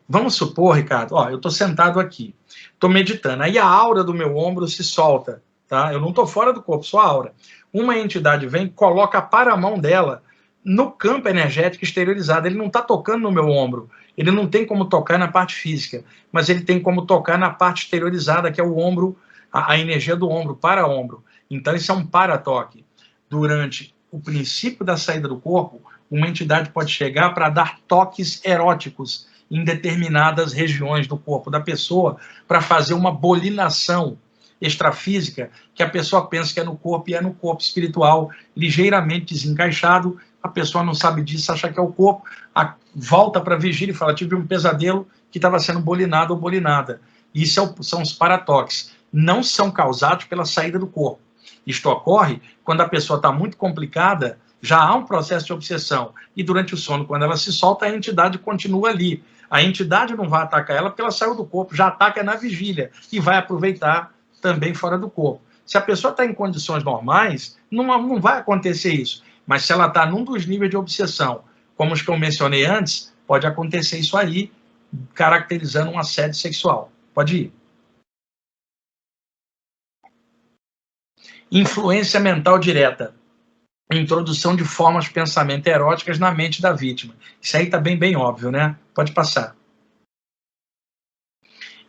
Speaker 1: vamos supor, Ricardo, eu estou sentado aqui, estou meditando, aí a aura do meu ombro se solta, tá? Eu não estou fora do corpo, só a aura. Uma entidade vem, coloca para a mão dela no campo energético exteriorizado, ele não está tocando no meu ombro, ele não tem como tocar na parte física, mas ele tem como tocar na parte exteriorizada, que é o ombro, a energia do ombro, para ombro. Então, isso é um paratoque. Durante o princípio da saída do corpo, uma entidade pode chegar para dar toques eróticos em determinadas regiões do corpo da pessoa, para fazer uma bolinação extrafísica, que a pessoa pensa que é no corpo e é no corpo espiritual, ligeiramente desencaixado, a pessoa não sabe disso, acha que é o corpo, volta para a vigília e fala, tive um pesadelo que estava sendo bolinado ou bolinada. Isso são os paratoques. Não são causados pela saída do corpo. Isto ocorre quando a pessoa está muito complicada, já há um processo de obsessão. E durante o sono, quando ela se solta, a entidade continua ali. A entidade não vai atacar ela porque ela saiu do corpo, já ataca na vigília e vai aproveitar também fora do corpo. Se a pessoa está em condições normais, não vai acontecer isso. Mas se ela está num dos níveis de obsessão, como os que eu mencionei antes, pode acontecer isso aí, caracterizando um assédio sexual. Pode ir. Influência mental direta. Introdução de formas de pensamento eróticas na mente da vítima. Isso aí está bem óbvio, né? Pode passar.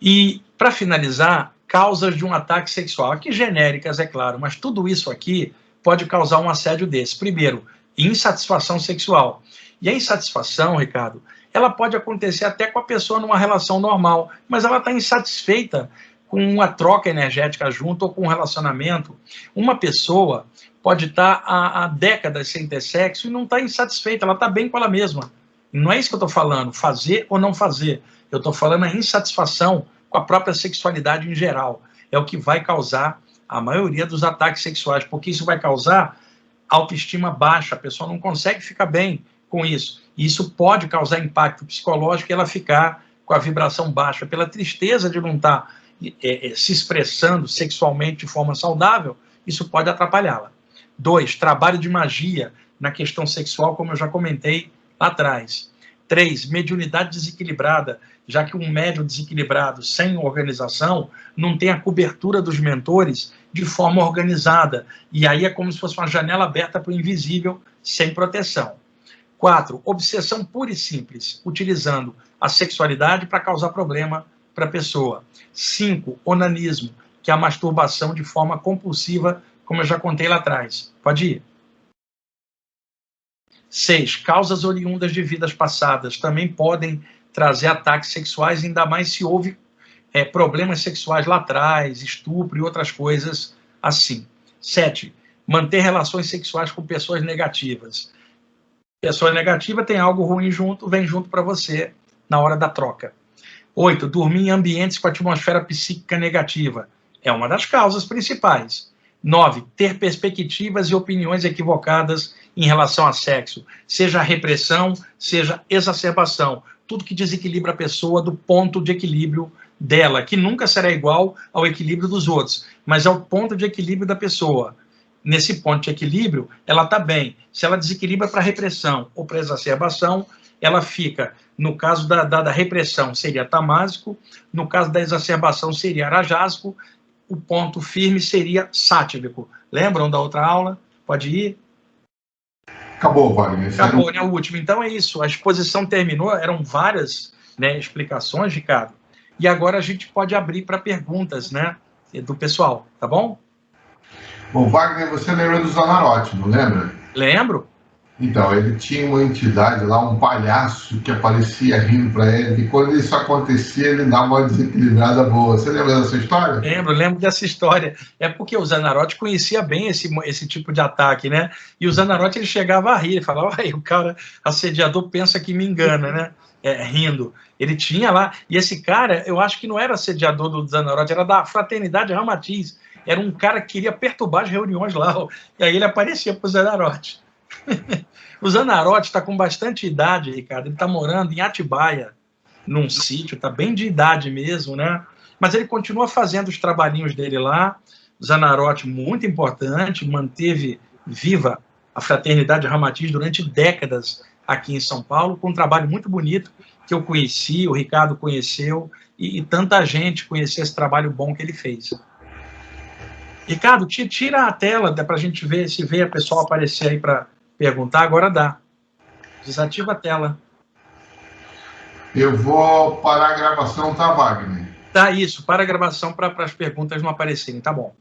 Speaker 1: E, para finalizar, causas de um ataque sexual. Aqui genéricas, é claro, mas tudo isso aqui pode causar um assédio desse. Primeiro, insatisfação sexual. E a insatisfação, Ricardo, ela pode acontecer até com a pessoa numa relação normal, mas ela está insatisfeita com uma troca energética junto ou com um relacionamento. Uma pessoa pode estar há décadas sem ter sexo e não está insatisfeita, ela está bem com ela mesma. Não é isso que eu estou falando, fazer ou não fazer. Eu estou falando a insatisfação com a própria sexualidade em geral. É o que vai causar a maioria dos ataques sexuais, porque isso vai causar autoestima baixa, a pessoa não consegue ficar bem com isso. E isso pode causar impacto psicológico e ela ficar com a vibração baixa, pela tristeza de não estar se expressando sexualmente de forma saudável, isso pode atrapalhá-la. 2, trabalho de magia na questão sexual, como eu já comentei lá atrás. 3, mediunidade desequilibrada, já que um médium desequilibrado, sem organização, não tem a cobertura dos mentores de forma organizada. E aí é como se fosse uma janela aberta para o invisível, sem proteção. 4, obsessão pura e simples, utilizando a sexualidade para causar problema para a pessoa. 5, onanismo, que é a masturbação de forma compulsiva, como eu já contei lá atrás. Pode ir. 6, causas oriundas de vidas passadas também podem trazer ataques sexuais, ainda mais se houve problemas sexuais lá atrás, estupro e outras coisas assim. 7, manter relações sexuais com pessoas negativas. Pessoa negativa tem algo ruim junto, vem junto para você na hora da troca. 8. Dormir em ambientes com atmosfera psíquica negativa. É uma das causas principais. 9. Ter perspectivas e opiniões equivocadas em relação a sexo. Seja repressão, seja exacerbação. Tudo que desequilibra a pessoa do ponto de equilíbrio dela, que nunca será igual ao equilíbrio dos outros, mas é o ponto de equilíbrio da pessoa. Nesse ponto de equilíbrio, ela está bem. Se ela desequilibra para repressão ou para exacerbação, ela fica, no caso da repressão, seria tamásico, no caso da exacerbação, seria arajásico, o ponto firme seria sátivico. Lembram da outra aula? Pode ir?
Speaker 2: Acabou, Wagner.
Speaker 1: Acabou, né? O último. Então é isso. A exposição terminou, eram várias, né, explicações, Ricardo. E agora a gente pode abrir para perguntas, né, do pessoal, tá bom?
Speaker 2: Bom, Wagner, você lembra do Zanarotti, não lembra?
Speaker 1: Lembro.
Speaker 2: Então, ele tinha uma entidade lá, um palhaço que aparecia rindo para ele, e quando isso acontecia, ele dava uma desequilibrada boa. Você lembra dessa história?
Speaker 1: Lembro dessa história. É porque o Zanarotti conhecia bem esse tipo de ataque, né? E o Zanarotti, ele chegava a rir, ele falava, o cara assediador pensa que me engana, né? Rindo. Ele tinha lá, e esse cara, eu acho que não era assediador do Zanarotti, era da Fraternidade Ramatiz. Era um cara que queria perturbar as reuniões lá, e aí ele aparecia pro Zanarotti. O Zanarotti está com bastante idade, Ricardo. Ele está morando em Atibaia, num sítio, está bem de idade mesmo, né? Mas ele continua fazendo os trabalhinhos dele lá. O Zanarotti, muito importante, manteve viva a Fraternidade Ramatiz durante décadas aqui em São Paulo, com um trabalho muito bonito que eu conheci, o Ricardo conheceu, e tanta gente conheceu esse trabalho bom que ele fez. Ricardo, tira a tela para a gente ver se vê a pessoa aparecer aí para perguntar. Agora dá. Desativa a tela.
Speaker 2: Eu vou parar a gravação, tá, Wagner?
Speaker 1: Tá, isso. Para a gravação para as perguntas não aparecerem. Tá bom.